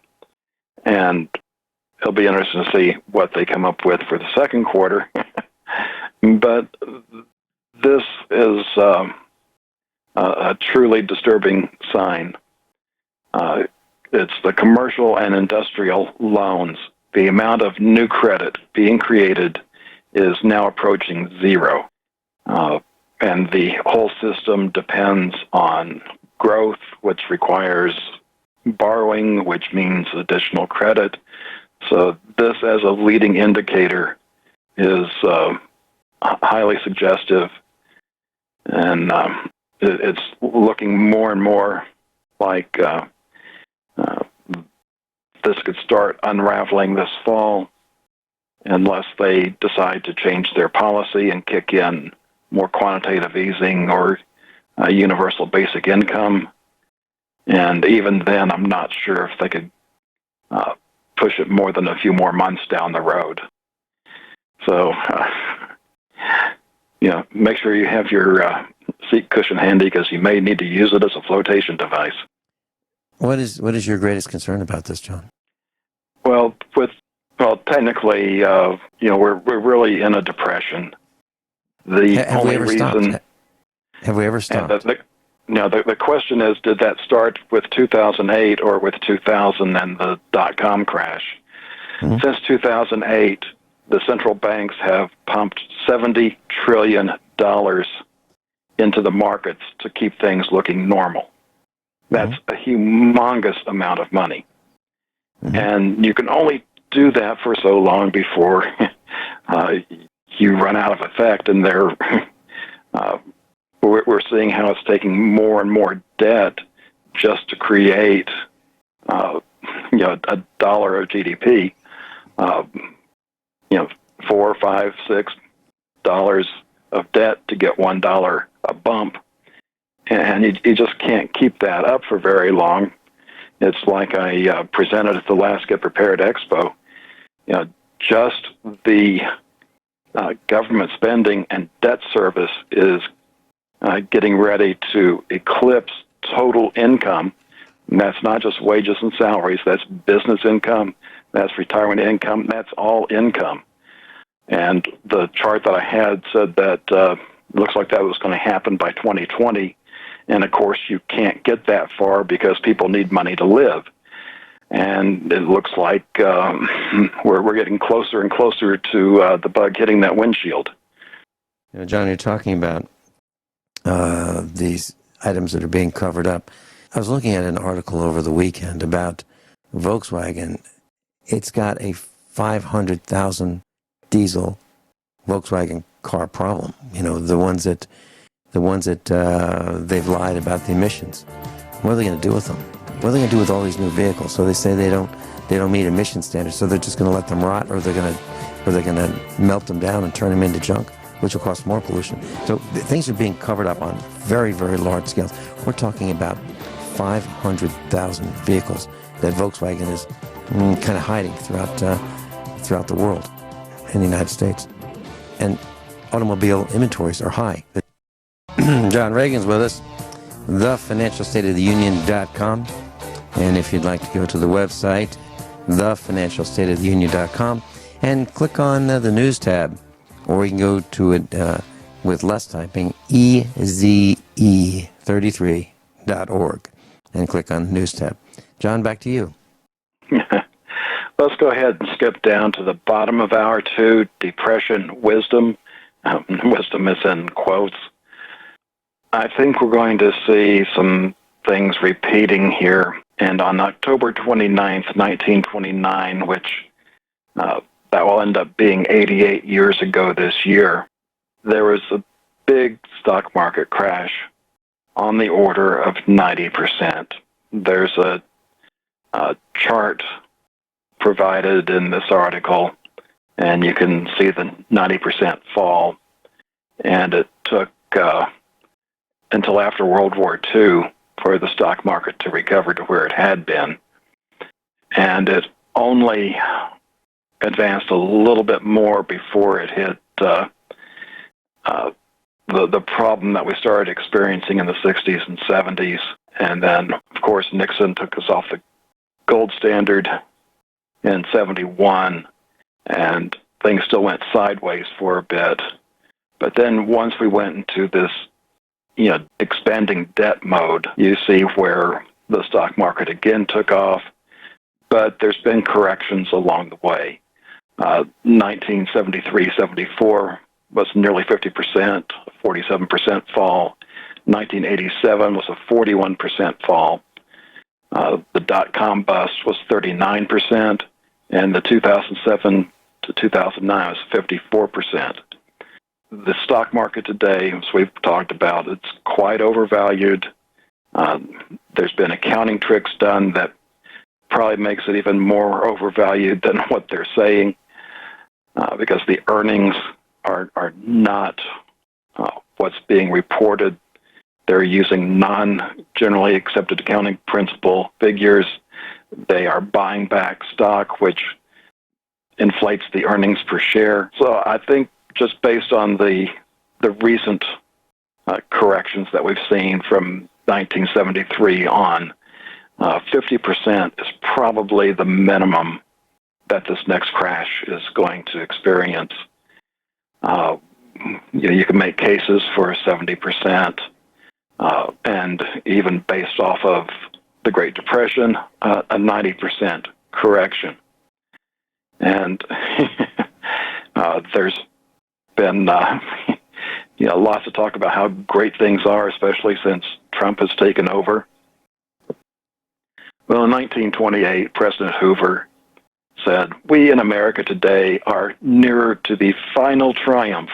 and it'll be interesting to see what they come up with for the second quarter. But this is a truly disturbing sign. It's the commercial and industrial loans. The amount of new credit being created is now approaching zero. And the whole system depends on growth, which requires borrowing, which means additional credit. So this, as a leading indicator, is highly suggestive. And it's looking more and more like this could start unraveling this fall unless they decide to change their policy and kick in more quantitative easing or universal basic income. And even then, I'm not sure if they could push it more than a few more months down the road. So, make sure you have your seat cushion handy because you may need to use it as a flotation device. What is your greatest concern about this, John? Well, technically, we're really in a depression. Have we ever stopped? The question is, did that start with 2008 or with 2000 and the dot-com crash? Mm-hmm. Since 2008, the central banks have pumped $70 trillion into the markets to keep things looking normal. That's a humongous amount of money. Mm-hmm. And you can only do that for so long before you run out of effect, and we're seeing how it's taking more and more debt just to create $1 of GDP. $4, $5, $6 of debt to get $1 a bump. And you just can't keep that up for very long. It's like I presented at the last Get Prepared Expo. Just the government spending and debt service is getting ready to eclipse total income. And that's not just wages and salaries. That's business income. That's retirement income. That's all income. And the chart that I had said that looks like that was going to happen by 2020. And, of course, you can't get that far because people need money to live. And it looks like we're getting closer and closer to the bug hitting that windshield. John, you're talking about these items that are being covered up. I was looking at an article over the weekend about Volkswagen. It's got a 500,000 diesel Volkswagen car problem. The ones that they've lied about the emissions. What are they going to do with them? What are they going to do with all these new vehicles? So they say they don't meet emission standards, so they're just going to let them rot, or they're going to melt them down and turn them into junk, which will cause more pollution. So things are being covered up on very, very large scales. We're talking about 500,000 vehicles that Volkswagen is kind of hiding throughout the world in the United States. And automobile inventories are high. John Regan's with us, thefinancialstateoftheunion.com. And if you'd like to go to the website, thefinancialstateoftheunion.com, and click on the news tab, or you can go to it with less typing, eze33.org, and click on the news tab. John, back to you. Let's go ahead and skip down to the bottom of hour 2, depression, wisdom. Wisdom is in quotes. I think we're going to see some things repeating here. And on October 29th, 1929, which that will end up being 88 years ago this year, there was a big stock market crash on the order of 90%. There's a chart provided in this article, and you can see the 90% fall. And it took until after World War II for the stock market to recover to where it had been. And it only advanced a little bit more before it hit the problem that we started experiencing in the 60s and 70s. And then, of course, Nixon took us off the gold standard in 71, and things still went sideways for a bit. But then once we went into this expanding debt mode, you see where the stock market again took off, but there's been corrections along the way. 1973-74 was nearly 50%, a 47% fall. 1987 was a 41% fall. The dot-com bust was 39%, and the 2007 to 2009 was 54%. The stock market today, as we've talked about, it's quite overvalued. There's been accounting tricks done that probably makes it even more overvalued than what they're saying, because the earnings are not what's being reported. They're using non-generally accepted accounting principle figures. They are buying back stock, which inflates the earnings per share. So I think just based on the recent corrections that we've seen from 1973 on, 50% is probably the minimum that this next crash is going to experience. You can make cases for 70%, and even based off of the Great Depression, a 90% correction. And there's been lots of talk about how great things are, especially since Trump has taken over. Well, in 1928, President Hoover said, "We in America today are nearer to the final triumph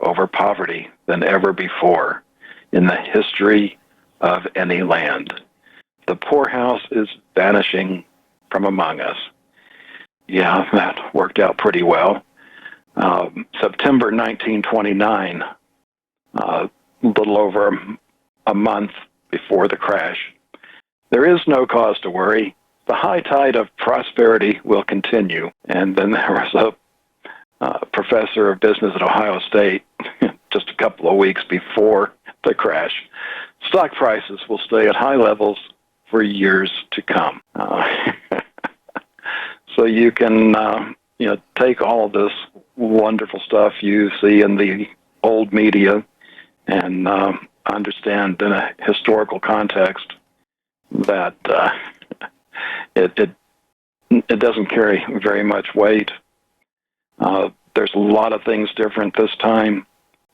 over poverty than ever before in the history of any land. The poorhouse is vanishing from among us." Yeah, that worked out pretty well. September 1929, a little over a month before the crash. There is no cause to worry. The high tide of prosperity will continue. And then there was a professor of business at Ohio State just a couple of weeks before the crash. Stock prices will stay at high levels for years to come. So you can take all of this wonderful stuff you see in the old media and understand in a historical context that it doesn't carry very much weight. There's a lot of things different this time,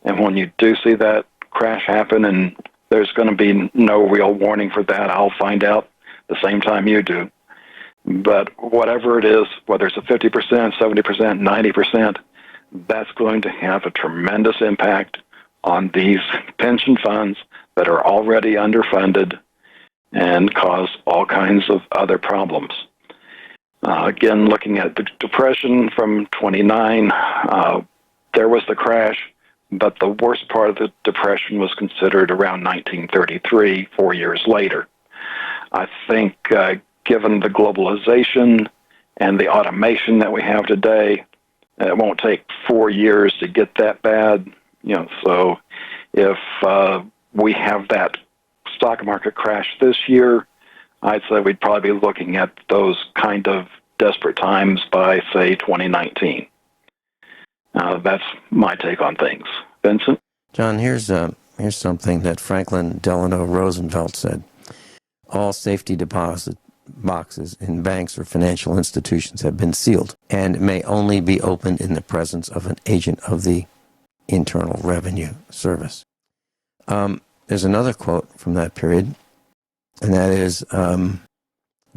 and when you do see that crash happen, and there's going to be no real warning for that, I'll find out the same time you do. But whatever it is, whether it's a 50%, 70%, 90%, that's going to have a tremendous impact on these pension funds that are already underfunded and cause all kinds of other problems. Again, looking at the Depression from 29, there was the crash, but the worst part of the Depression was considered around 1933, 4 years later. I think given the globalization and the automation that we have today, it won't take 4 years to get that bad. So if we have that stock market crash this year, I'd say we'd probably be looking at those kind of desperate times by, say, 2019. That's my take on things. Vincent? John, here's something that Franklin Delano Roosevelt said. All safety deposit boxes in banks or financial institutions have been sealed and may only be opened in the presence of an agent of the Internal Revenue Service. There's another quote from that period, and that is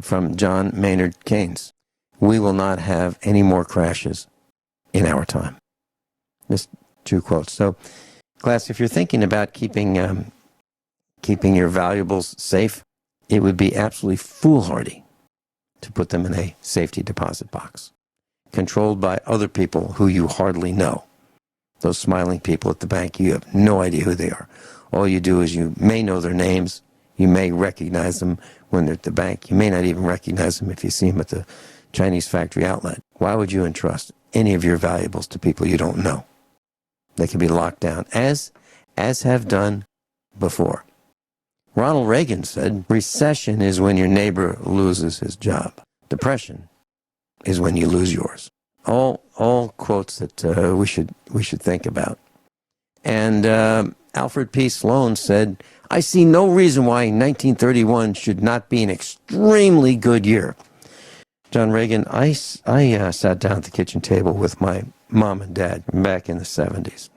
from John Maynard Keynes. We will not have any more crashes in our time. Just two quotes. So, class, if you're thinking about keeping your valuables safe, it would be absolutely foolhardy to put them in a safety deposit box, controlled by other people who you hardly know. Those smiling people at the bank, you have no idea who they are. All you do is you may know their names, you may recognize them when they're at the bank, you may not even recognize them if you see them at the Chinese factory outlet. Why would you entrust any of your valuables to people you don't know? They can be locked down, as have done before. Ronald Reagan said, recession is when your neighbor loses his job. Depression is when you lose yours. All quotes that we should think about. And Alfred P. Sloan said, I see no reason why 1931 should not be an extremely good year. John Regan, I sat down at the kitchen table with my mom and dad back in the 70s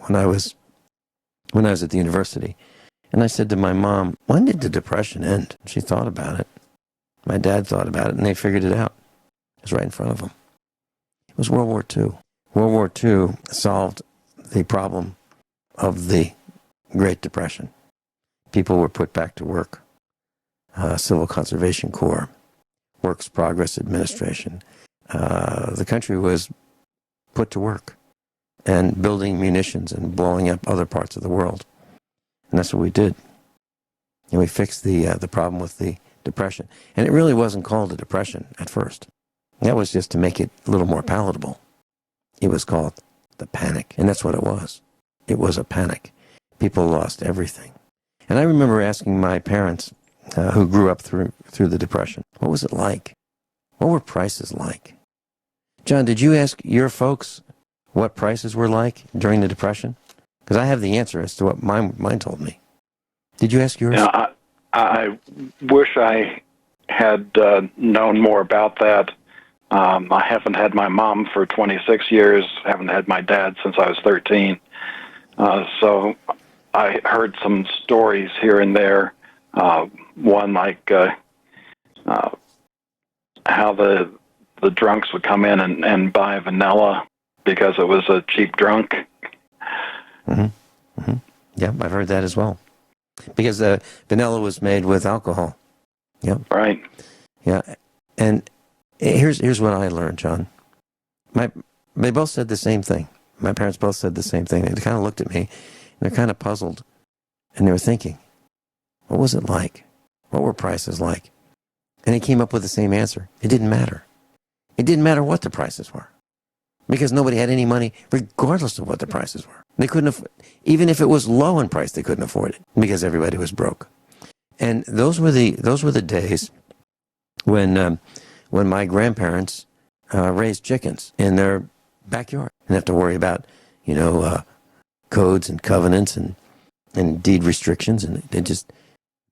when I was at the university. And I said to my mom, when did the Depression end? She thought about it. My dad thought about it, and they figured it out. It was right in front of them. It was World War II. World War II solved the problem of the Great Depression. People were put back to work. Civil Conservation Corps, Works Progress Administration. The country was put to work and building munitions and blowing up other parts of the world. And that's what we did. And we fixed the problem with the Depression. And it really wasn't called a Depression at first. That was just to make it a little more palatable. It was called the panic. And that's what it was. It was a panic. People lost everything. And I remember asking my parents, who grew up through the Depression, what was it like? What were prices like? John, did you ask your folks what prices were like during the Depression? Because I have the answer as to what mine told me. Did you ask yours? Yeah, I wish I had known more about that. I haven't had my mom for 26 years, haven't had my dad since I was 13. So I heard some stories here and there. One like how the drunks would come in and buy vanilla because it was a cheap drunk. Mm-hmm. Mm-hmm. Yeah, I've heard that as well. Because vanilla was made with alcohol. Yep. Right. Yeah. And here's what I learned, John. They both said the same thing. my parents both said the same thing. They kind of looked at me, and they're kind of puzzled, and they were thinking, what was it like? What were prices like? And they came up with the same answer. It didn't matter. It didn't matter what the prices were, because nobody had any money, regardless of what the prices were. They couldn't, even if it was low in price, they couldn't afford it because everybody was broke. And those were the days when my grandparents raised chickens in their backyard. Didn't have to worry about codes and covenants and deed restrictions, and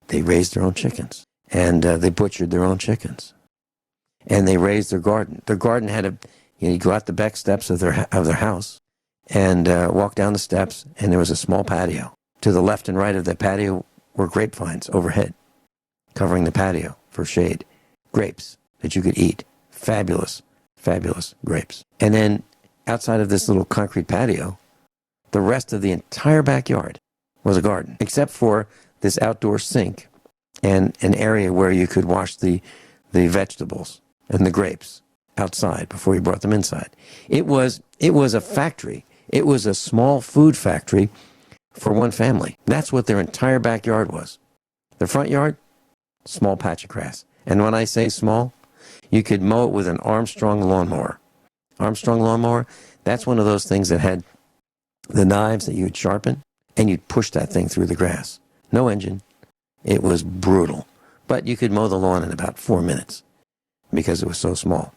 they raised their own chickens, and they butchered their own chickens, and they raised their garden. Their garden had you go out the back steps of their house and walk down the steps, and there was a small patio. To the left and right of the patio were grapevines overhead, covering the patio for shade. Grapes that you could eat. Fabulous, fabulous grapes. And then outside of this little concrete patio, the rest of the entire backyard was a garden, except for this outdoor sink and an area where you could wash the vegetables and the grapes outside before you brought them inside. It was a factory. It was a small food factory for one family. That's what their entire backyard was. The front yard, small patch of grass. And when I say small, you could mow it with an Armstrong lawnmower. Armstrong lawnmower, that's one of those things that had the knives that you would sharpen, and you'd push that thing through the grass. No engine. It was brutal. But you could mow the lawn in about 4 minutes because it was so small.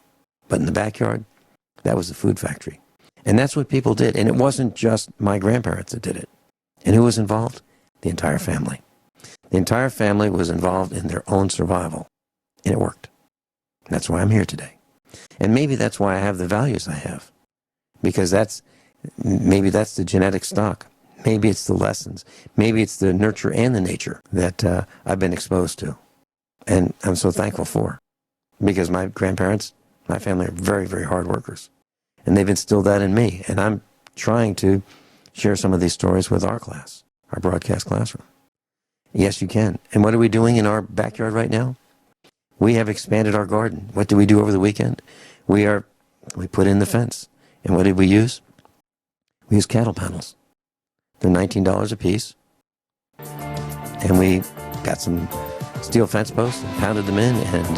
But in the backyard, that was the food factory. And that's what people did. And it wasn't just my grandparents that did it. And who was involved? The entire family. The entire family was involved in their own survival. And it worked. That's why I'm here today. And maybe that's why I have the values I have. Because maybe that's the genetic stock. Maybe it's the lessons. Maybe it's the nurture and the nature that I've been exposed to. And I'm so thankful for. Because my grandparents, my family are very, very hard workers. And they've instilled that in me. And I'm trying to share some of these stories with our class, our broadcast classroom. Yes, you can. And what are we doing in our backyard right now? We have expanded our garden. What did we do over the weekend? We put in the fence. And what did we use? We used cattle panels. They're $19 a piece. And we got some steel fence posts and pounded them in. And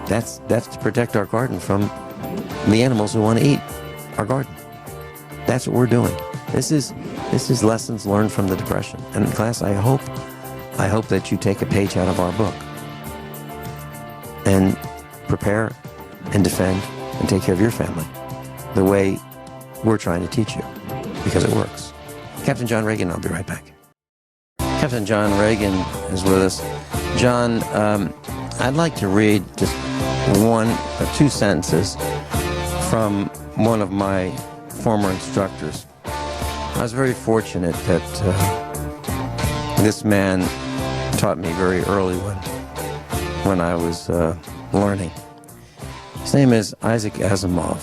that's to protect our garden from the animals who want to eat our garden. That's what we're doing. This is lessons learned from the Depression. And in class, I hope that you take a page out of our book and prepare and defend and take care of your family the way we're trying to teach you, because it works. Captain John Regan, I'll be right back. Captain John Regan is with us. John, I'd like to read just one or two sentences from one of my former instructors. I was very fortunate that this man taught me very early when I was learning. His name is Isaac Asimov.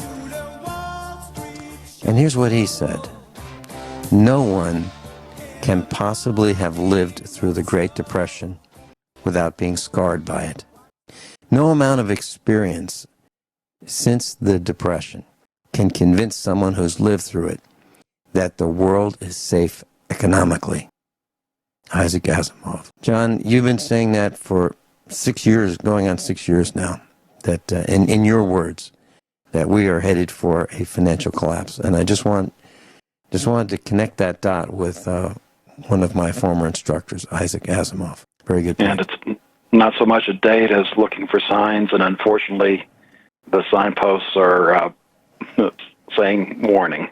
And here's what he said. No one can possibly have lived through the Great Depression without being scarred by it. No amount of experience since the Depression can convince someone who's lived through it that the world is safe economically. Isaac Asimov. John, you've been saying that for 6 years, going on 6 years now, that in your words, that we are headed for a financial collapse. And I just wanted to connect that dot with one of my former instructors, Isaac Asimov. Very good point. And it's not so much a date as looking for signs, and unfortunately, the signposts are saying warning.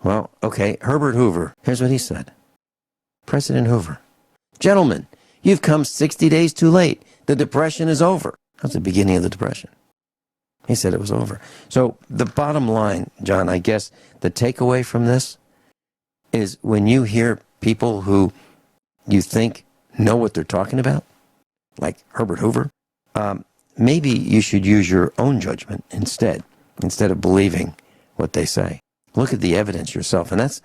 Well, okay, Herbert Hoover. Here's what he said. President Hoover. Gentlemen, you've come 60 days too late. The Depression is over. That's the beginning of the Depression. He said it was over. So the bottom line, John, I guess the takeaway from this is when you hear people who you think know what they're talking about, like Herbert Hoover, maybe you should use your own judgment instead of believing what they say. Look at the evidence yourself. And that's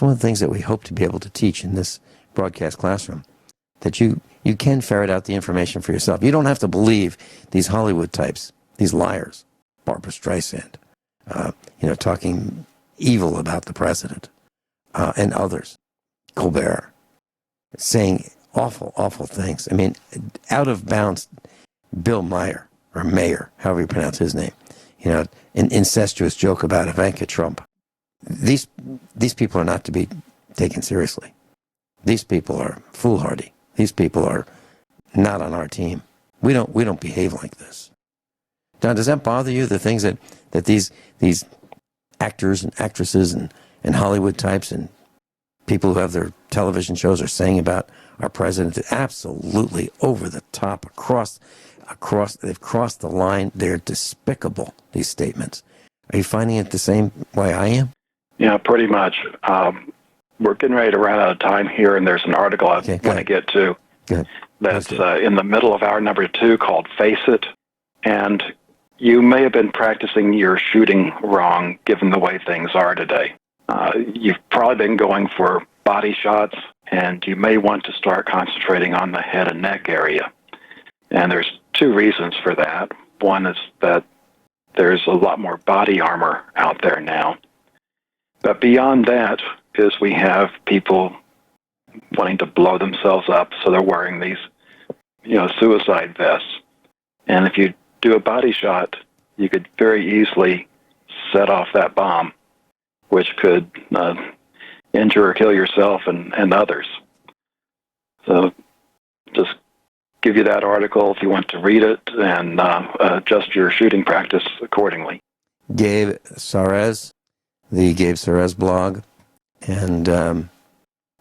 one of the things that we hope to be able to teach in this broadcast classroom, that you can ferret out the information for yourself. You don't have to believe these Hollywood types, these liars, Barbara Streisand, talking evil about the president and others, Colbert, saying awful, awful things. I mean, out of bounds, Bill Mayer, or Mayer, however you pronounce his name, an incestuous joke about Ivanka Trump. These people are not to be taken seriously. These people are foolhardy. These people are not on our team. We don't behave like this. John, does that bother you? The things that these actors and actresses and Hollywood types and people who have their television shows are saying about our president? Absolutely over the top, across. They've crossed the line. They're despicable, these statements. Are you finding it the same way I am? Yeah, pretty much. We're getting ready to run out of time here, and there's an article I want to get to that's in the middle of hour number 2 called Face It. And you may have been practicing your shooting wrong given the way things are today. You've probably been going for body shots, and you may want to start concentrating on the head and neck area. And there's 2 reasons for that. One is that there's a lot more body armor out there now. But beyond that is we have people wanting to blow themselves up, so they're wearing these, suicide vests. And if you do a body shot, you could very easily set off that bomb, which could injure or kill yourself and others. So just give you that article if you want to read it and adjust your shooting practice accordingly. Gabe Sarez, the Gabe Sarez blog, and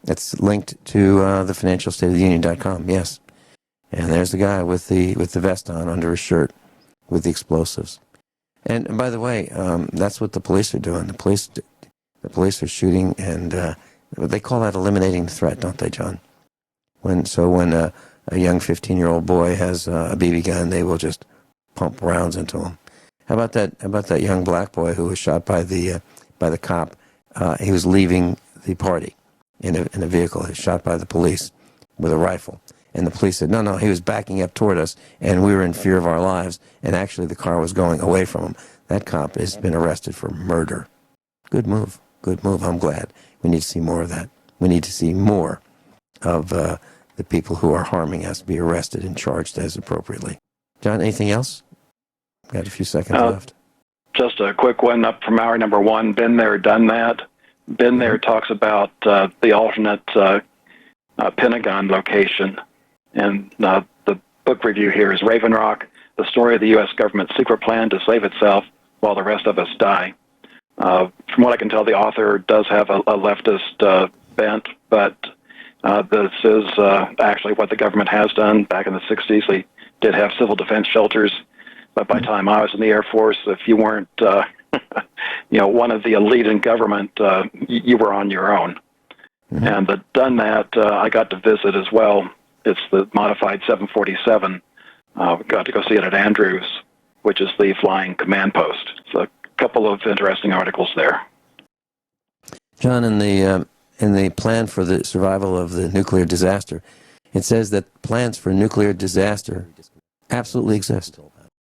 it's linked to the financialstateoftheunion.com, yes. And there's the guy with the vest on under his shirt with the explosives. And by the way, that's what the police are doing. The police are shooting, and they call that eliminating the threat, don't they, John? When a young 15-year-old boy has a BB gun, they will just pump rounds into him. How about that young black boy who was shot by the cop? He was leaving the party in a vehicle. He was shot by the police with a rifle. And the police said, no, he was backing up toward us, and we were in fear of our lives, and actually the car was going away from him. That cop has been arrested for murder. Good move. I'm glad. We need to see more of that. We need to see more of the people who are harming us be arrested and charged as appropriately. John, anything else? Got a few seconds left. Just a quick one up from hour number 1. Been there, done that. Been there talks about the alternate Pentagon location. And the book review here is Raven Rock, the story of the U.S. government's secret plan to save itself while the rest of us die. From what I can tell, the author does have a leftist bent, but this is actually what the government has done. Back in the 60s, they did have civil defense shelters, but by the time I was in the Air Force, if you weren't one of the elite in government, you were on your own. Mm-hmm. And the done that, I got to visit as well. It's the modified 747. Got to go see it at Andrews, which is the flying command post. So a couple of interesting articles there. John, in the plan for the survival of the nuclear disaster, it says that plans for nuclear disaster absolutely exist.